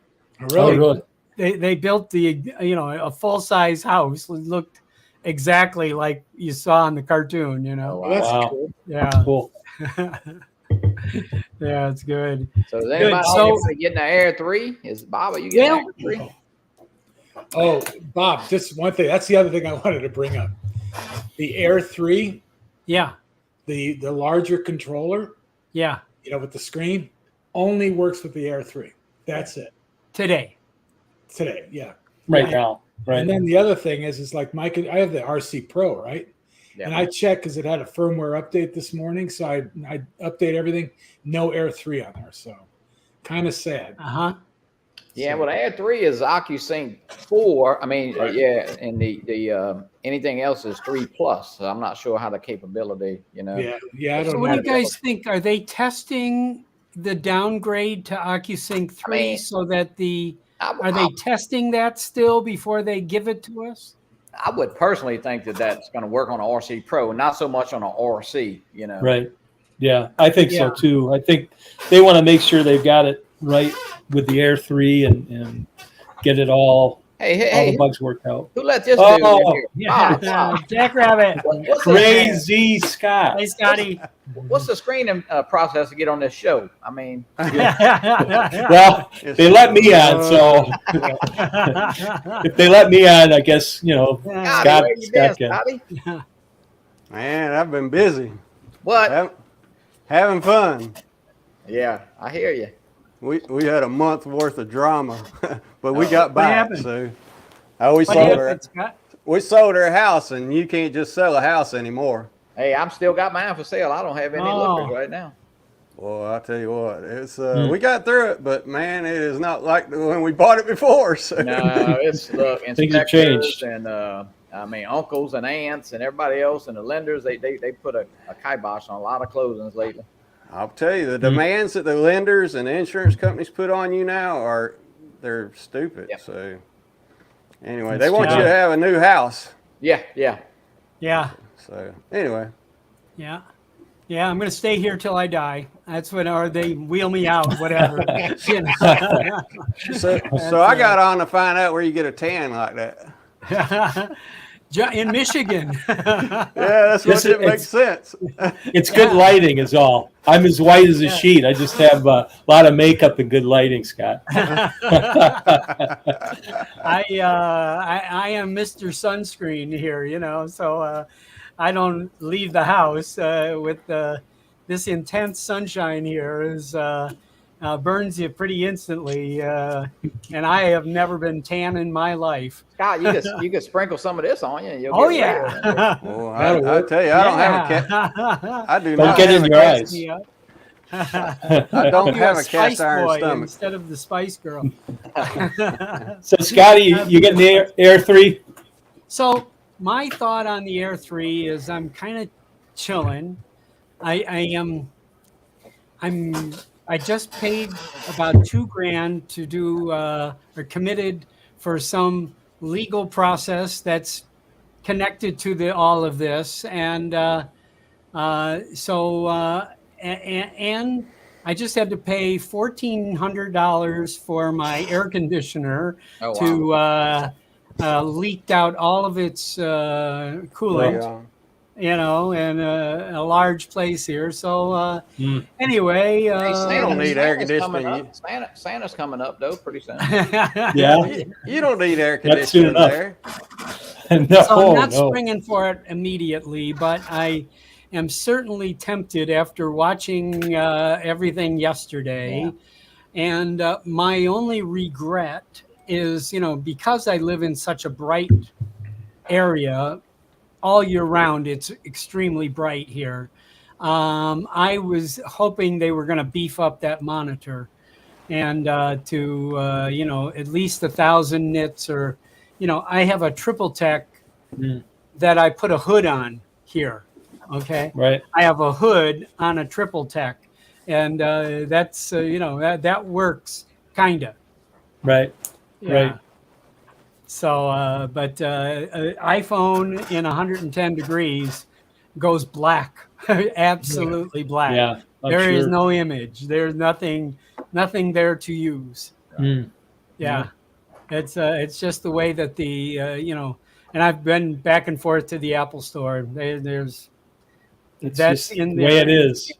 Really? Oh, really? They built a full-size house. It looked exactly like you saw in the cartoon, Oh, Well, that's Wow. cool. Yeah. Cool. Yeah, it's good. So is anybody getting an Air 3? Is Bob, are you getting an Air 3? Oh, Bob, just one thing. That's the other thing I wanted to bring up. The Air 3, Yeah. the larger controller, Yeah. with the screen, only works with the Air 3. That's it. Today, yeah. Right now. Right. And then the other thing is like I have the RC Pro, right? Yeah. And I checked because it had a firmware update this morning. So I update everything. No Air 3 on there. So kind of sad. Yeah, well, the Air 3 is OcuSync 4. I mean, Right. yeah, and the anything else is 3 plus. So I'm not sure how the capability, Yeah. I don't So know. what do you guys think? Are they testing the downgrade to OcuSync 3 so that are they testing that still before they give it to us? I would personally think that that's going to work on an RC Pro, not so much on an RC, Right. Yeah, I think so too. I think they want to make sure they've got it right with the Air 3 and get it all the bugs worked out. Who let this dude in here? Yeah. Jackrabbit. Crazy Scott. Hey, Scotty. What's the screening process to get on this show? I mean, Well, they let me on, so if they let me on, I guess Scott can. Scotty? Man, I've been busy. What? Having fun. Yeah, I hear you. We had a month worth of drama, but we got What back. happened? So we sold our house, and you can't just sell a house anymore. Hey, I'm still got mine for sale. I don't have any liquors right now. Well, I'll tell you what, it's we got through it, but man, it is not like when we bought it before. So. No, it's the Things have inspectors changed. and uncles and aunts and everybody else and the lenders. They put a kibosh on a lot of closings lately. I'll tell you, the demands that the lenders and the insurance companies put on you now they're stupid. Yep. So anyway, they want you to have a new house. Yeah. So anyway. Yeah. Yeah, I'm going to stay here till I die. That's when, or they wheel me out, whatever. So I got on to find out where you get a tan like that. In Michigan. Yeah, that's what it makes sense. It's good lighting is all. I'm as white as a sheet. I just have a lot of makeup and good lighting, Scott. I am Mr. Sunscreen here, so I don't leave the house with this intense sunshine here burns you pretty instantly, and I have never been tan in my life. Scott, you could sprinkle some of this on you. And you'll Oh get yeah. Well, I tell you, I don't have a cat. I do Don't not get have in a your cast. eyes. I don't have a Spice cast iron Boy stomach. instead of the Spice Girl. So Scotty, you getting the Air 3? So my thought on the Air 3 is I'm kind of chilling. I just paid about $2,000 to do or committed for some legal process that's connected to all of this, and and I just had to pay $1,400 for my air conditioner to leaked out all of its coolant. and a large place here. So anyway, you don't need air conditioning. Santa's coming up though pretty soon. Yeah, you don't need air conditioning there. No, so I'm not springing for it immediately, but I am certainly tempted after watching everything yesterday. Yeah. And my only regret is, because I live in such a bright area all year round, it's extremely bright here. I was hoping they were going to beef up that monitor and to, at least 1,000 nits or, I have a triple tech that I put a hood on here. Okay. Right. I have a hood on a triple tech. And that's, that works kind of. Right. Yeah. Right. So, but iPhone in 110 degrees goes black, absolutely black. Yeah. There is no image. There's nothing there to use. Yeah. It's just the way that the, and I've been back and forth to the Apple store. That's just in the way it is.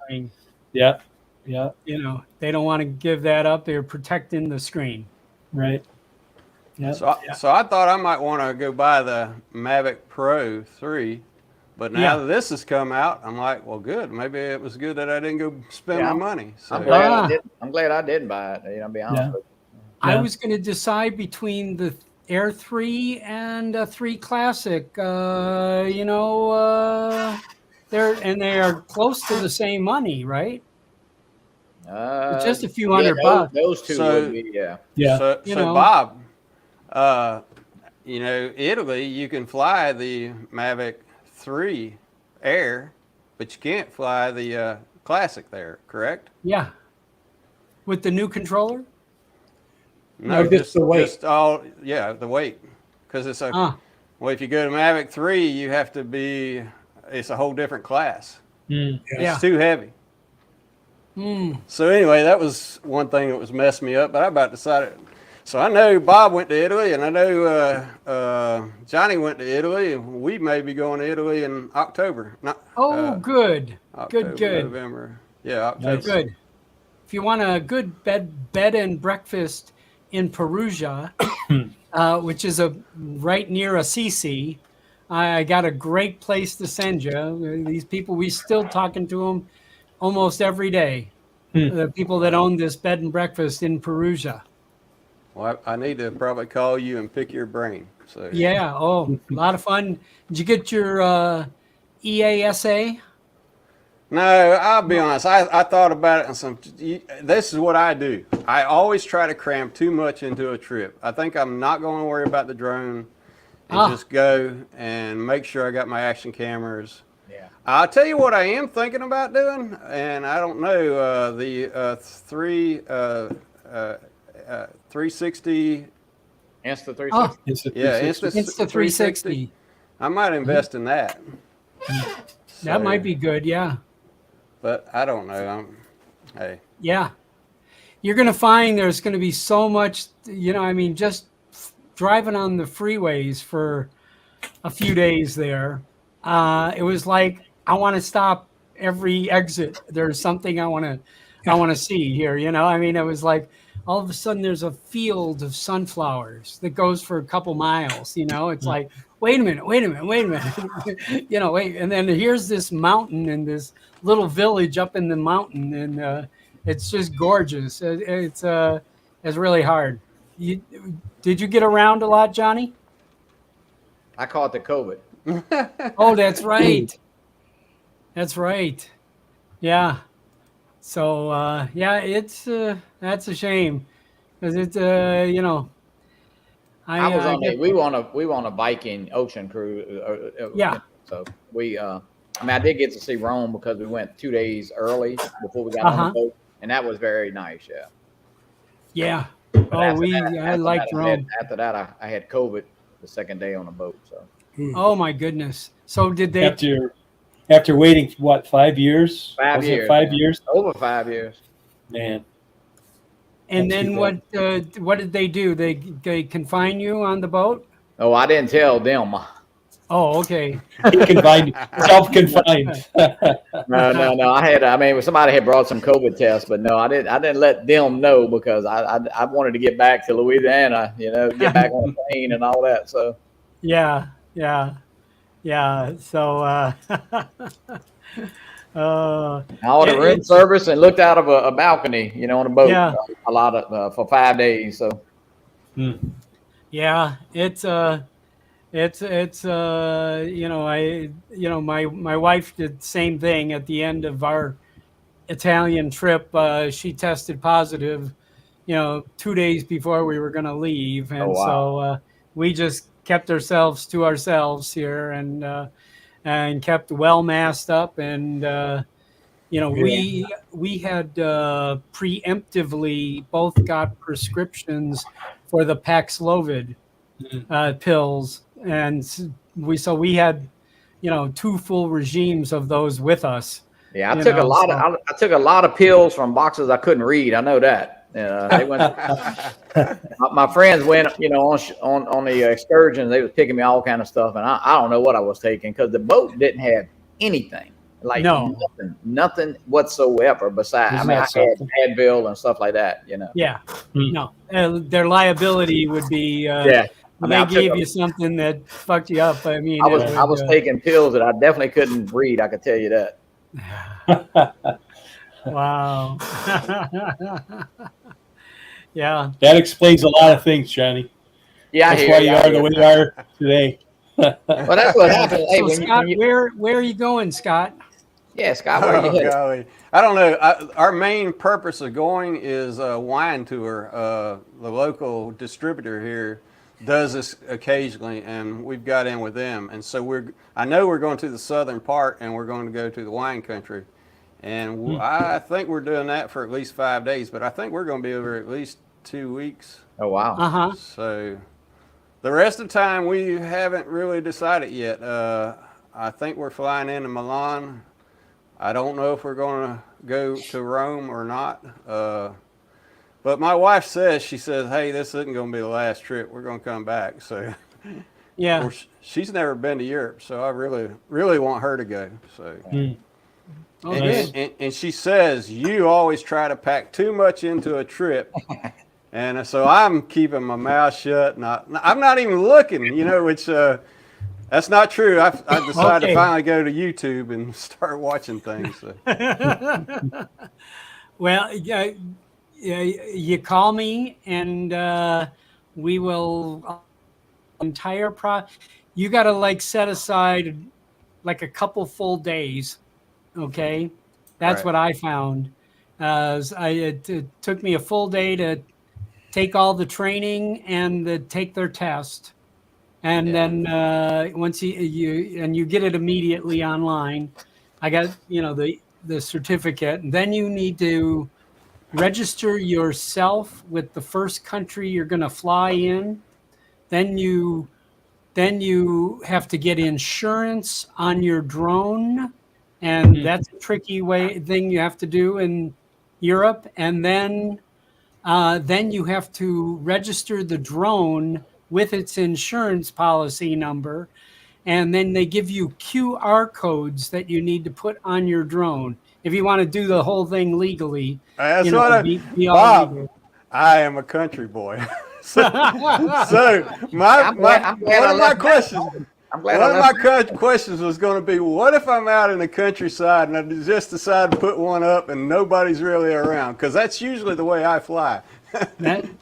Yeah. Yeah. They don't want to give that up. They're protecting the screen. Right. Yeah. So I thought I might want to go buy the Mavic Pro 3, but now that this has come out, I'm like, well, good. Maybe it was good that I didn't go spend my money. So. I'm glad I didn't buy it. I'll be honest with you. I was going to decide between the Air 3 and a 3 Classic. They are close to the same money, right? Just a few $100. Those two would be, yeah. So Bob, Italy, you can fly the Mavic 3 Air, but you can't fly the Classic there, correct? Yeah. With the new controller? No, just the weight. The weight. Because it's well, if you go to Mavic 3, you have to it's a whole different class. It's too heavy. So anyway, that was one thing that was messing me up, but I about decided. So I know Bob went to Italy, and I know Johnny went to Italy, and we may be going to Italy in October. Good. October, Good. November. Yeah, October. Good. If you want a good bed and breakfast in Perugia, which is right near Assisi, I got a great place to send you. These people, we still talking to them almost every day. The people that own this bed and breakfast in Perugia. Well, I need to probably call you and pick your brain. So yeah, a lot of fun. Did you get your EASA? No, I'll be honest. I thought about it, and this is what I do. I always try to cram too much into a trip. I think I'm not going to worry about the drone and just go and make sure I got my action cameras. Yeah. I'll tell you what I am thinking about doing, and I don't know, the 360. Insta360. Yeah, Insta360. I might invest in that. That might be good, yeah. But I don't know. Hey. Yeah. You're going to find there's going to be so much, just driving on the freeways for a few days there. It was like, I want to stop every exit. There's something I want to see here. It was like, all of a sudden there's a field of sunflowers that goes for a couple miles. It's like, wait a minute. Wait. And then here's this mountain and this little village up in the mountain. And it's just gorgeous. It's really hard. Did you get around a lot, Johnny? I caught the COVID. Oh, that's right. That's right. Yeah. So, it's that's a shame because it's I was on we want a Viking ocean cruise. Yeah. So we I did get to see Rome because we went 2 days early before we got on the boat, and that was very nice. Yeah. Yeah. I liked Rome. After that, I had COVID the second day on the boat. So. Oh my goodness! So did they? After waiting, what, 5 years? 5 years. It 5 years? Over 5 years. Man. And then what did they do? They confine you on the boat? Oh, I didn't tell them. Oh, okay. Self-confined. No. I mean, somebody had brought some COVID tests, but no, I didn't let them know because I wanted to get back to Louisiana, get back on the plane and all that. So. Yeah. So, I ordered room service and looked out of a balcony, on a boat. Yeah. A lot of for 5 days. So. Yeah, it's my wife did the same thing at the end of our Italian trip. She tested positive, 2 days before we were going to leave, and so we just kept ourselves to ourselves here and kept well masked up, and we had preemptively both got prescriptions for the Paxlovid pills, and we had 2 full regimes of those with us. Yeah, I took a lot of pills from boxes I couldn't read. I know that. They went. My friends went, on the excursions. They was picking me all kind of stuff, and I don't know what I was taking because the boat didn't have anything, like nothing whatsoever. Besides, I had Advil and stuff like that. Yeah, no, their liability would be. They gave you something that fucked you up. I mean, I was taking pills that I definitely couldn't read. I could tell you that. Wow. Yeah. That explains a lot of things, Johnny. Yeah, that's why you are the way you are today. Well, that's what happened. Hey, so Scott, where are you going, Scott? Yeah, Scott, where are you headed? Golly. I don't know. Our main purpose of going is a wine tour. The local distributor here does this occasionally, and we've got in with them. And so I know we're going to the southern part, and we're going to go to the wine country. And I think we're doing that for at least 5 days, but I think we're going to be over at least 2 weeks. Oh, wow. Uh-huh. So the rest of the time, we haven't really decided yet. I think we're flying into Milan. I don't know if we're going to go to Rome or not. But my wife says, hey, this isn't going to be the last trip. We're going to come back. So yeah, she's never been to Europe, so I really, really want her to go. So. And she says, you always try to pack too much into a trip. And so I'm keeping my mouth shut. And I'm not even looking, which that's not true. I decided to finally go to YouTube and start watching things. So. Well, you call me and we will entire you got to set aside a couple full days. Okay. That's what I found. It took me a full day to take all the training and take their test. And then once you get it immediately online, I got, the certificate, and then you need to register yourself with the first country you're going to fly in. Then you have to get insurance on your drone, and that's a tricky thing you have to do in Europe. And then you have to register the drone with its insurance policy number, and then they give you QR codes that you need to put on your drone if you want to do the whole thing legally. That's what Bob, I am a country boy. so one of my questions was going to be, what if I'm out in the countryside and I just decide to put one up and nobody's really around? Because that's usually the way I fly. Then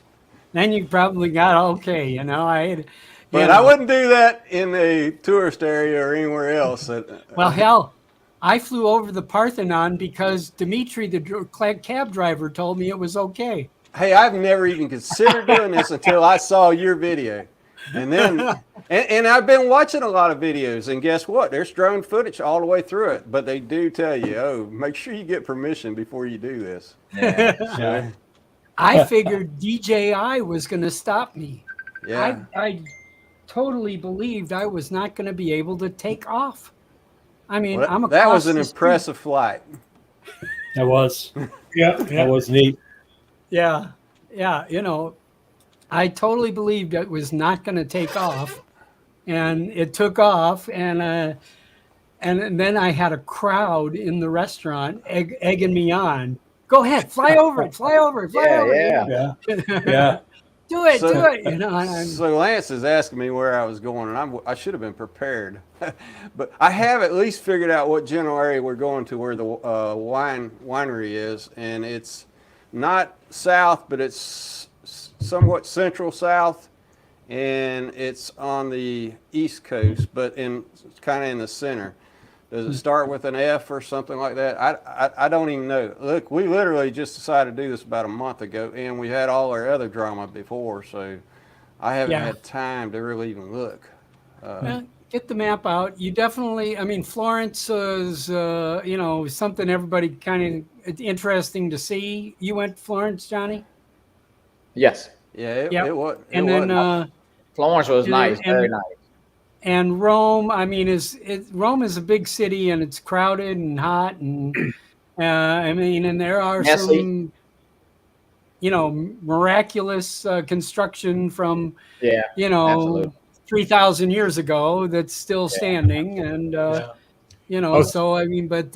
you probably got okay, But I wouldn't do that in a tourist area or anywhere else. Well, hell, I flew over the Parthenon because Dimitri, the cab driver, told me it was okay. Hey, I've never even considered doing this until I saw your video. And then, and I've been watching a lot of videos, and guess what? There's drone footage all the way through it, but they do tell you, make sure you get permission before you do this. Yeah. I figured DJI was going to stop me. Yeah. I totally believed I was not going to be able to take off. I mean, that was an impressive flight. That was. Yeah, that was neat. Yeah. I totally believed it was not going to take off. and it took off, and then I had a crowd in the restaurant egging me on. Go ahead, fly over it, fly over it, fly over it. Yeah. Do it. You know. So Lance is asking me where I was going, and I should have been prepared, but I have at least figured out what general area we're going to, where the winery is, and it's not south, but it's somewhat central south, and it's on the east coast, but kind of in the center. Does it start with an F or something like that? I don't even know. Look, we literally just decided to do this about a month ago, and we had all our other drama before, so I haven't had time to really even look. Get the map out. You definitely, I mean, Florence is, you know, something everybody kind of interesting to see. You went to Florence, Johnny? Yes. Yeah, it was. And then Florence was nice, very nice. And Rome, I mean, Rome is a big city, and it's crowded and hot, and I mean, and there are some, you know, miraculous construction from, you know, 3,000 years ago that's still standing, and you know, so I mean, but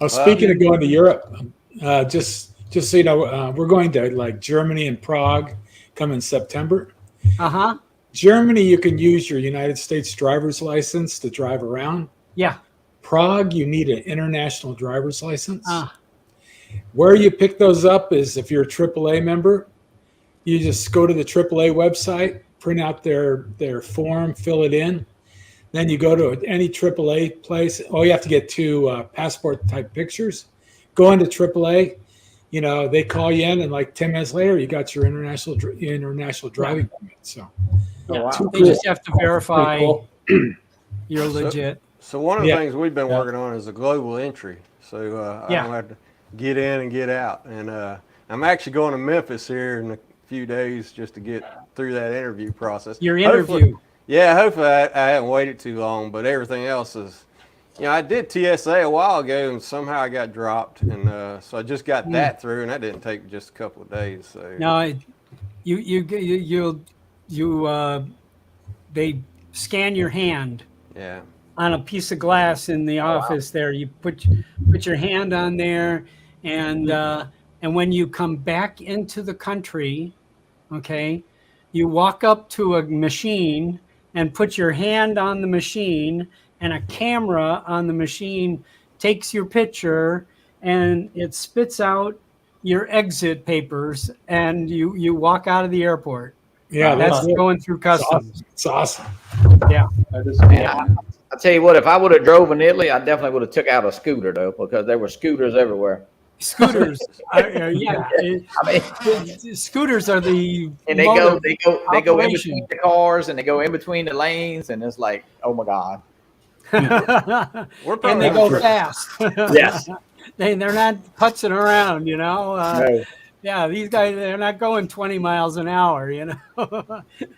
speaking of going to Europe, just so you know, we're going to like Germany and Prague come in September. Germany, you can use your United States driver's license to drive around. Yeah. Prague, you need an international driver's license. Where you pick those up is if you're a AAA member, you just go to the AAA website, print out their form, fill it in. Then you go to any AAA place. Oh, you have to get 2 passport type pictures. Go into AAA. You know, they call you in, and like 10 minutes later, you got your international driving permit. So. They just have to verify you're legit. So one of the things we've been working on is a global entry. So I don't have to get in and get out. And I'm actually going to Memphis here in a few days just to get through that interview process. Your interview. Hopefully I haven't waited too long, but everything else is, you know, I did TSA a while ago and somehow I got dropped. And so I just got that through, and that didn't take just a couple of days. So. No, they scan your hand on a piece of glass in the office there. You put your hand on there, and when you come back into the country, okay, you walk up to a machine and put your hand on the machine, and a camera on the machine takes your picture, and it spits out your exit papers, and you walk out of the airport. Yeah, that's going through customs. It's awesome. Yeah. I'll tell you what, if I would have drove in Italy, I definitely would have took out a scooter, though, because there were scooters everywhere. Scooters. I mean, scooters are the and they go in between the cars, and they go in between the lanes, and it's like, oh my God. And they go fast. Yes. They're not putzing around, you know. No. Yeah, these guys, they're not going 20 miles an hour, you know.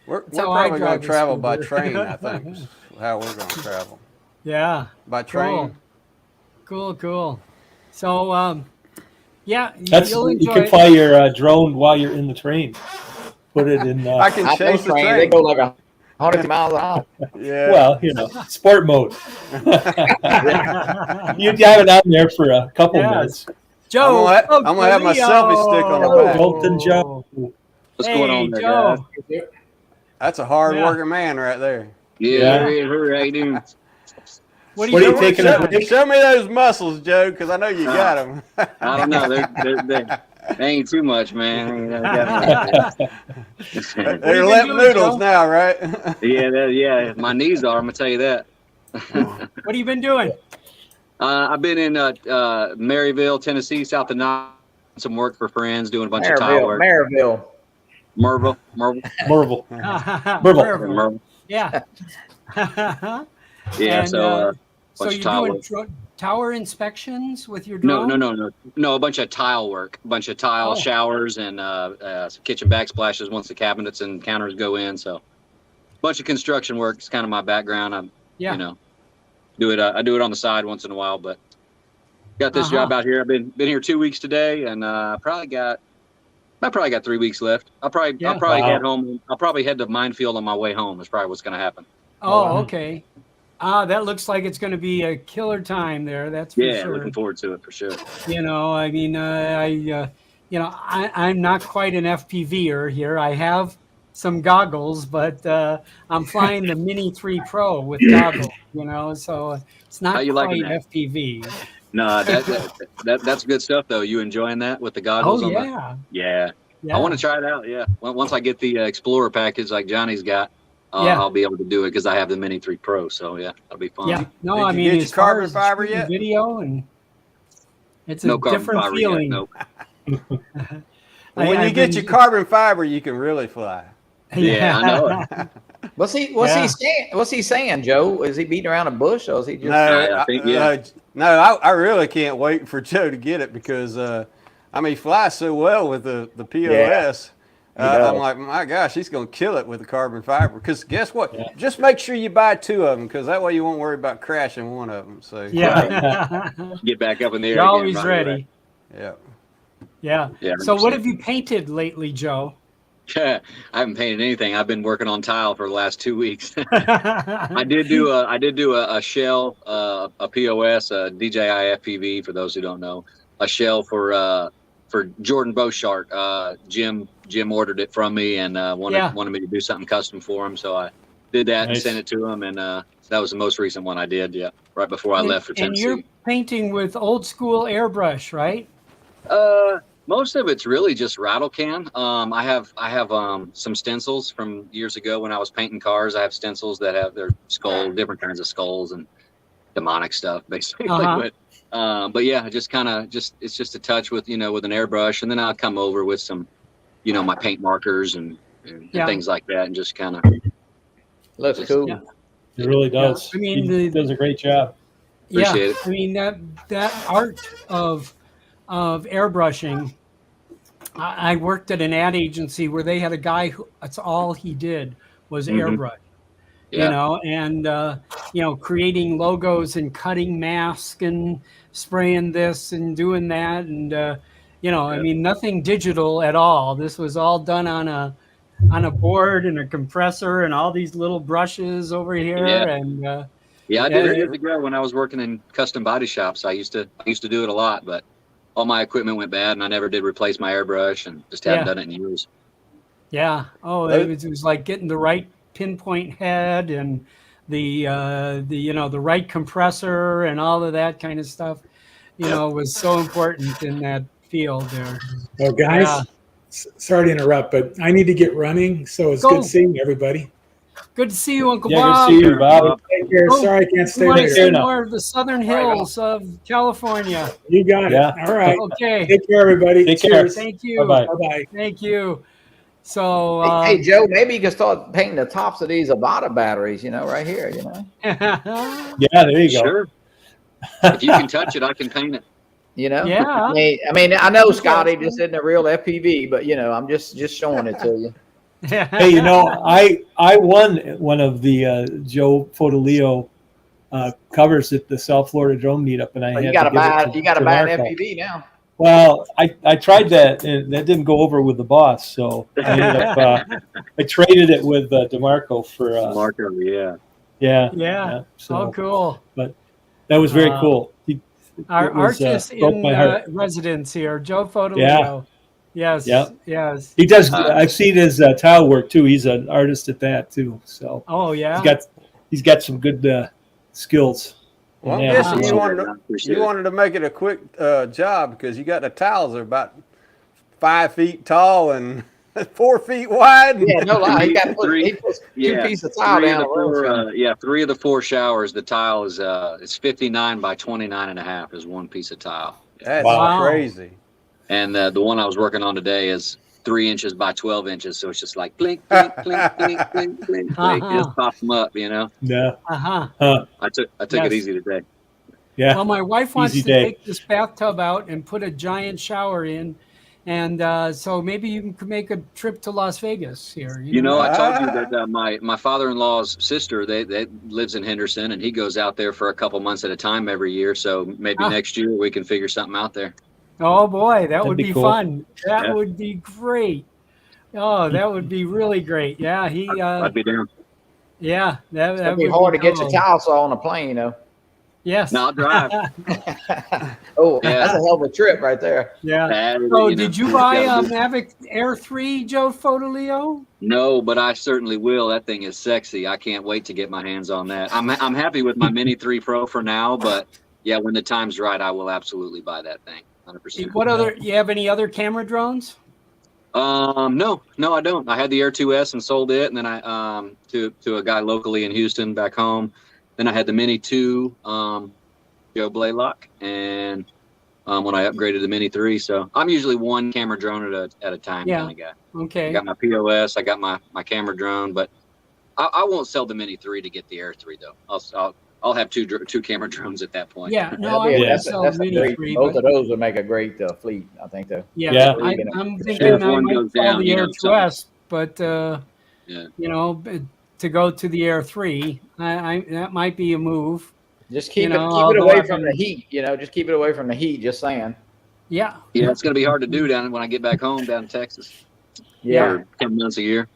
We're probably going to travel by train, I think, is how we're going to travel. Yeah. By train. Cool. So, yeah. You can fly your drone while you're in the train. Put it in. I can chase the train. They go like 100 miles an hour. Yeah. Well, you know, sport mode. You have it out there for a couple minutes. Joe, I'm gonna have my selfie stick on the back. Golden Joe. What's going on there, Joe? guys? That's a hard-working man right there. Yeah. How you doing? What are you taking? Show me those muscles, Joe, because I know you got them. I don't know. They ain't too much, man. They're lip noodles now, right? Yeah. My knees are. I'm gonna tell you that. What have you been doing? I've been in Maryville, Tennessee, south of Knoxville, some work for friends, doing a bunch of tile work. Merville. Yeah. Yeah. And, so you're doing tower inspections with your drone? No, a bunch of tile work, a bunch of tile showers and some kitchen backsplashes once the cabinets and counters go in. So a bunch of construction work is kind of my background. You know, I do it on the side once in a while, but got this job out here. I've been here 2 weeks today, and probably got I probably got 3 weeks left. I'll probably head home. I'll probably head to Minefield on my way home. Is probably what's going to happen. Oh, okay. That looks like it's going to be a killer time there. That's for sure. Yeah, looking forward to it for sure. You know, I mean, I'm not quite an FPVer here. I have some goggles, but I'm flying the Mini 3 Pro with goggles. You know, so it's not quite FPV. No, that's good stuff though. You enjoying that with the goggles? Oh yeah. Yeah. I want to try it out. Yeah. Once I get the Explorer package like Johnny's got, I'll be able to do it because I have the Mini 3 Pro. So yeah, that'll be fun. Yeah. No, I mean, as far as carbon fiber yet? Video and it's a different feeling. Nope. When you get your carbon fiber, you can really fly. Yeah, I know. What's he saying, Joe? Is he beating around a bush, or is he just? No, I really can't wait for Joe to get it because he flies so well with the POS. I'm like, my gosh, he's going to kill it with the carbon fiber. Because guess what? Yeah. Just make sure you buy 2 of them, because that way you won't worry about crashing one of them. So get back up in the air. You're always ready. Yeah. So what have you painted lately, Joe? I haven't painted anything. I've been working on tile for the last 2 weeks. I did do a shell, a POS, a DJI FPV for those who don't know, a shell for Jordan Beauchart. Jim ordered it from me and wanted me to do something custom for him. So I did that and sent it to him, and that was the most recent one I did. Yeah, right before I left for Tennessee. And you're painting with old school airbrush, right? Most of it's really just rattle can. I have some stencils from years ago when I was painting cars. I have stencils that have their skull, different kinds of skulls and demonic stuff, basically. But yeah, it's just a touch with with an airbrush, and then I'll come over with some, my paint markers and things like that, and just kind of. Looks cool. Yeah. It really does. I mean, he does a great job. Appreciate it. I mean that art of airbrushing. I worked at an ad agency where they had a guy who that's all he did was airbrush. And creating logos and cutting masks and spraying this and doing that. And, I mean, nothing digital at all. This was all done on a board and a compressor and all these little brushes over here. Yeah. And, I did it years ago when I was working in custom body shops. I used to do it a lot, but all my equipment went bad and I never did replace my airbrush and just haven't done it in years. Yeah. Oh, it was like getting the right pinpoint head and the right compressor and all of that kind of stuff, was so important in that field there. Well, guys, sorry to interrupt, but I need to get running. So it's good seeing everybody. Good to see you, Uncle Bob. Good to see you, Bob. Take care. Sorry, I can't stay later. See more of the southern hills of California. You got it. Yeah. All right. Okay. Take care, everybody. Take care. Thank you. Bye-bye. Thank you. So, hey, Joe, maybe you can start painting the tops of these Avata batteries, right here, Yeah, there you go. Sure. If you can touch it, I can paint it. Yeah. I mean, I know, Scotty, this isn't a real FPV, but, I'm just showing it to you. Hey, I won one of the Joe Fodolio covers at the South Florida Drone Meetup, and you got to buy an FPV now. Well, I tried that, and that didn't go over with the boss, so I ended up I traded it with DeMarco for Marco. Yeah. So cool. But that was very cool. Our artist in residence here, Joe Fodolio. Yes. He does. I've seen his tile work too. He's an artist at that too. So. Oh yeah. He's got some good skills. Well, I'm guessing you wanted to make it a quick job because you got the tiles that are about 5 feet tall and 4 feet wide. Yeah, no lie. He got two pieces of tile down the road. 3 of the 4 showers. The tile is it's 59 by 29.5 is one piece of tile. That's crazy. And the one I was working on today is 3 inches by 12 inches. So it's just like blink, blink, blink, blink, blink, blink, blink. Just pop them up, Yeah. I took it easy today. Yeah. Well, my wife wants to take this bathtub out and put a giant shower in. And so maybe you can make a trip to Las Vegas here. I told you that my father-in-law's sister, they lives in Henderson, and he goes out there for a couple months at a time every year. So maybe next year we can figure something out there. Oh boy, that would be cool. fun. That would be great. Oh, that would be really great. Yeah, I'd be down. Yeah, that It'd be would hard to get cool. your towel saw on a plane, Yes. No, I'll drive. Oh, that's a hell of a trip right there. Yeah. So did you buy a Mavic Air 3, Joe Fotoleo? No, but I certainly will. That thing is sexy. I can't wait to get my hands on that. I'm happy with my Mini 3 Pro for now, but yeah, when the time's right, I will absolutely buy that thing. 100%. What other? You have any other camera drones? No, I don't. I had the Air 2S and sold it, and then I to a guy locally in Houston back home. Then I had the Mini 2, Joe Blaylock, and when I upgraded the Mini 3. So I'm usually one camera drone at a time kind of guy. Okay. I got my POS, I got my camera drone, but I won't sell the Mini 3 to get the Air 3 though. I'll have two camera drones at that point. Yeah, no, I wouldn't sell the Mini 3. Both of those would make a great fleet, I think. Though. Yeah. I'm thinking I might sell the Air 2S, but you know, to go to the Air 3, that might be a move. Just keep it away from the heat. Just keep it away from the heat. Just saying. Yeah. Yeah, it's going to be hard to do when I get back home down in Texas. Yeah. For 10 months a year.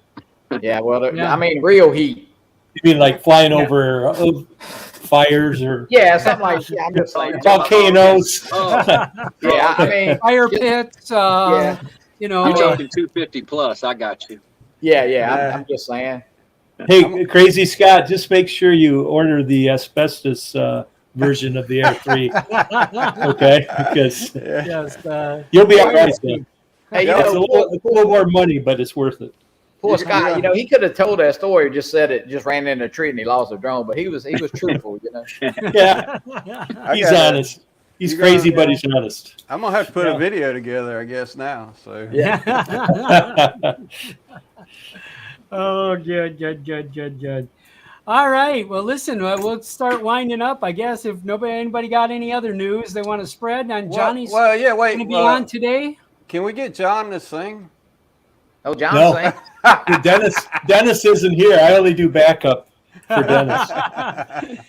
Yeah. Well, I mean, real heat. You mean like flying over fires or something like that. I'm just like volcanoes. Yeah, I mean fire pits. You know, you're talking 250 plus. I got you. Yeah. I'm just saying. Hey, Crazy Scott, just make sure you order the asbestos version of the Air 3. Okay, because you'll be all right then. Hey, it's a little more money, but it's worth it. Poor Scott, he could have told that story, just said it, just ran in a tree and he lost a drone, but he was truthful, Yeah, he's honest. He's crazy, but he's honest. I'm gonna have to put a video together, I guess now. So Oh, good. All right. Well, listen, we'll start winding up, I guess. If anybody got any other news they want to spread on Johnny's going to be on today. Can we get John to sing? Oh, John's saying. Dennis isn't here. I only do backup for Dennis.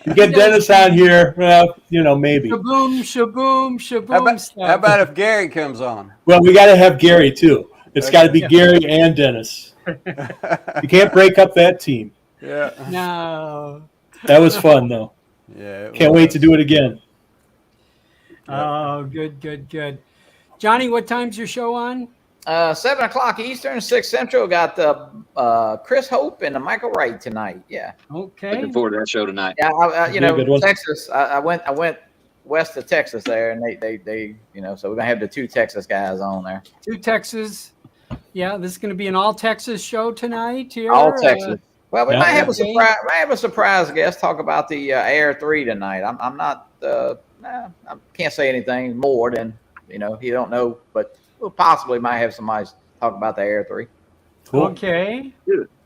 You get Dennis on here, well, maybe. Shaboom. How about if Gary comes on? Well, we got to have Gary too. It's got to be Gary and Dennis. You can't break up that team. Yeah. No. That was fun though. Yeah. Can't wait to do it again. Oh, good. Johnny, what time's your show on? 7 o'clock Eastern, 6 Central. Got Chris Hope and Michael Wright tonight. Yeah. Okay. Looking forward to that show tonight. Yeah, Texas. I went west of Texas there, and they so we're gonna have the 2 Texas guys on there. 2 Texas. Yeah, this is going to be an all Texas show tonight here. All Texas. Well, we might have a surprise. Might have a surprise guest talk about the Air 3 tonight. I'm not. I can't say anything more than you don't know, but we'll possibly might have somebody talk about the Air 3. Cool. Okay.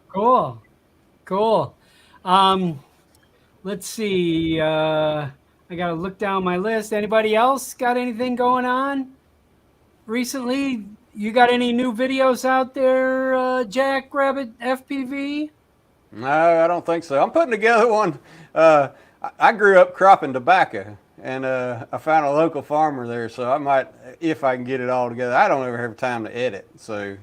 Cool. Let's see. I got to look down my list. Anybody else got anything going on recently? You got any new videos out there, Jack Rabbit FPV? No, I don't think so. I'm putting together one. I grew up cropping tobacco, and I found a local farmer there, so I might, if I can get it all together. I don't ever have time to edit, so.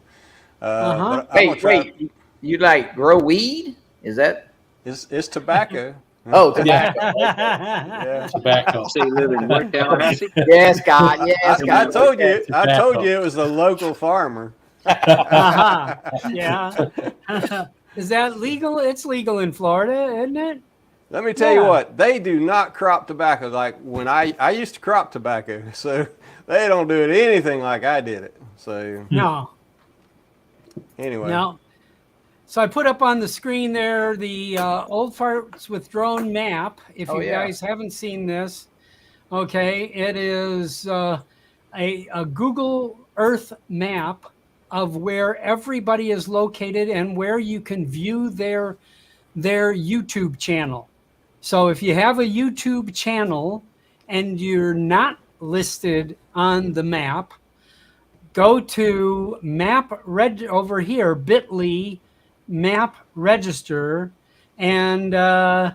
Wait, you like grow weed? Is that? It's tobacco. Oh, tobacco. Yeah. Tobacco. So you live in North Tallahassee? Yes, God. Yes, God. I told you it was a local farmer. Yeah. Is that legal? It's legal in Florida, isn't it? Let me tell you what, they do not crop tobacco like when I used to crop tobacco, so they don't do it anything like I did it. So no. Anyway. No. So I put up on the screen there the Old Farts with Drone map. If you guys haven't seen this, okay, it is a Google Earth map of where everybody is located and where you can view their YouTube channel. So if you have a YouTube channel and you're not listed on the map, go to over here, bit.ly map register, and go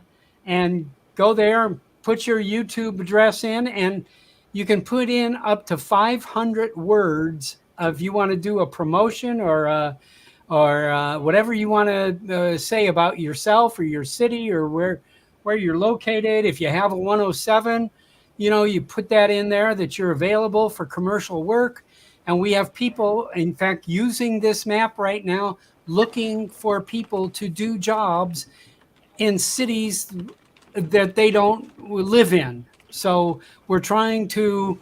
there and put your YouTube address in, and you can put in up to 500 words if you want to do a promotion or whatever you want to say about yourself or your city or where you're located. If you have a 107, you put that in there that you're available for commercial work. And we have people, in fact, using this map right now, looking for people to do jobs in cities that they don't live in. So we're trying to,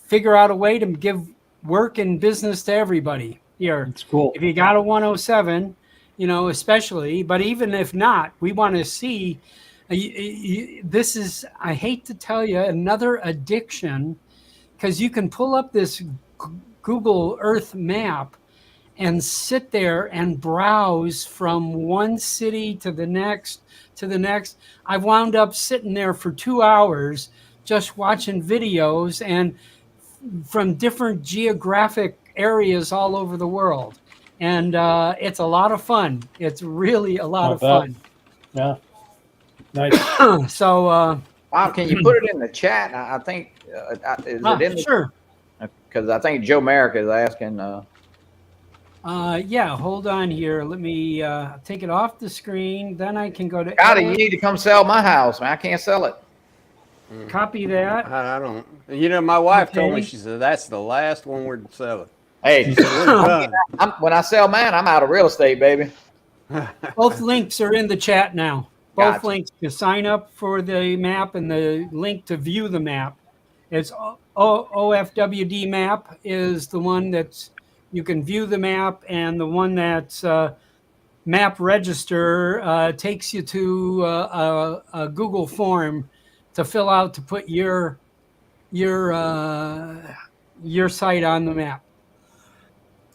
figure out a way to give work and business to everybody here. It's cool. If you got a 107, especially, but even if not, we want to see, this is, I hate to tell you, another addiction, because you can pull up this Google Earth map and sit there and browse from one city to the next. I wound up sitting there for 2 hours just watching videos and from different geographic areas all over the world. And it's a lot of fun. It's really a lot of fun. Yeah. Nice. So, Bob, can you put it in the chat? I think, is it in the, sure. Because I think Joe Merrick is asking. Yeah, hold on here. Let me take it off the screen. Then I can go to. Scotty, you need to come sell my house, man. I can't sell it. Copy that. I don't. My wife told me, she said, that's the last one we're selling. Hey, when I sell mine, I'm out of real estate, baby. Both links are in the chat now. Both Gotcha. links to sign up for the map and the link to view the map. It's OFWD map is the one that's you can view the map, and the one that's map register takes you to a Google form to fill out to put your site on the map.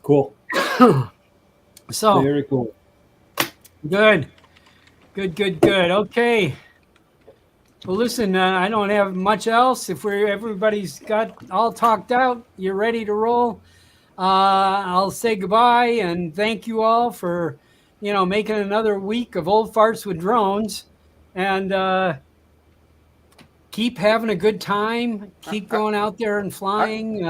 Cool. So very cool. Good. Okay. Well, listen, I don't have much else. If everybody's got all talked out, you're ready to roll. I'll say goodbye and thank you all for, making another week of Old Farts with Drones, and keep having a good time. Keep going out there and flying.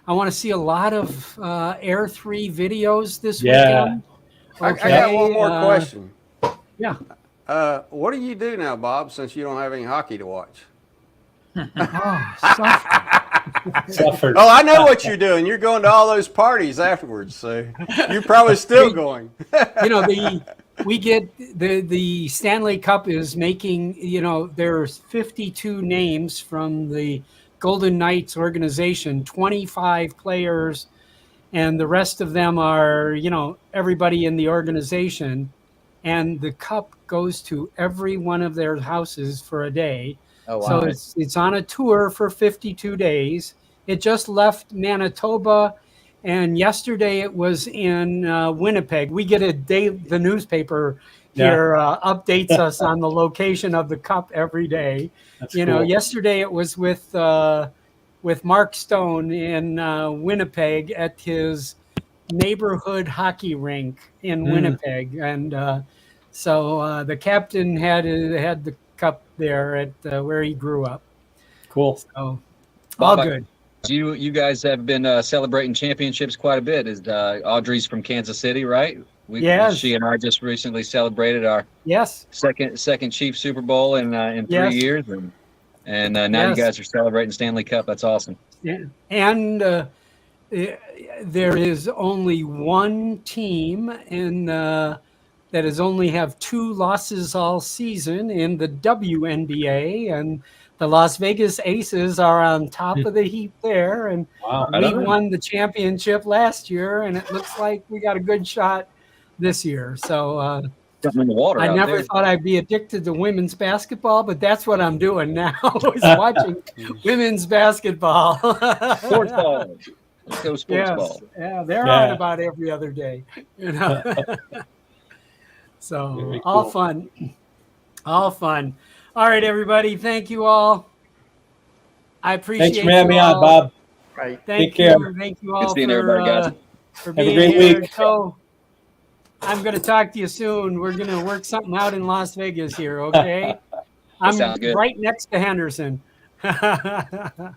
I want to see a lot of Air 3 videos this weekend. Okay. I got one more question. Yeah. What do you do now, Bob, since you don't have any hockey to watch? Suffered. Oh, I know what you're doing. You're going to all those parties afterwards, so you're probably still going. We get the Stanley Cup is making, there's 52 names from the Golden Knights organization, 25 players, and the rest of them are, everybody in the organization. And the cup goes to every one of their houses for a day. Oh, wow. So it's on a tour for 52 days. It just left Manitoba, and yesterday it was in Winnipeg. We get the newspaper here updates us on the location of the cup every day. That's cool. Yesterday it was with Mark Stone in Winnipeg at his neighborhood hockey rink in Winnipeg, and so the captain had the cup there at where he grew up. Cool. So all good. You guys have been celebrating championships quite a bit. Is Audrey's from Kansas City, right? Yes. She and I just recently celebrated our second Chief Super Bowl in 3 years, and now you guys are celebrating Stanley Cup. That's awesome. Yeah. And there is only one team that has only have 2 losses all season in the WNBA, and the Las Vegas Aces are on top of the heap there, and we won the championship last year, and it looks like we got a good shot this year. So in the water I never thought I'd be addicted to women's basketball, but that's what I'm doing now, is watching women's basketball. Sports ball. Let's go sports ball. Yeah, they're on about every other day. So all fun. All right, everybody. Thank you all. I appreciate it. Thanks for having me on, Bob. Right. Take care. Thank you all for being great here. week. So I'm going to talk to you soon. We're going to work something out in Las Vegas here, okay? I'm right next to Henderson. All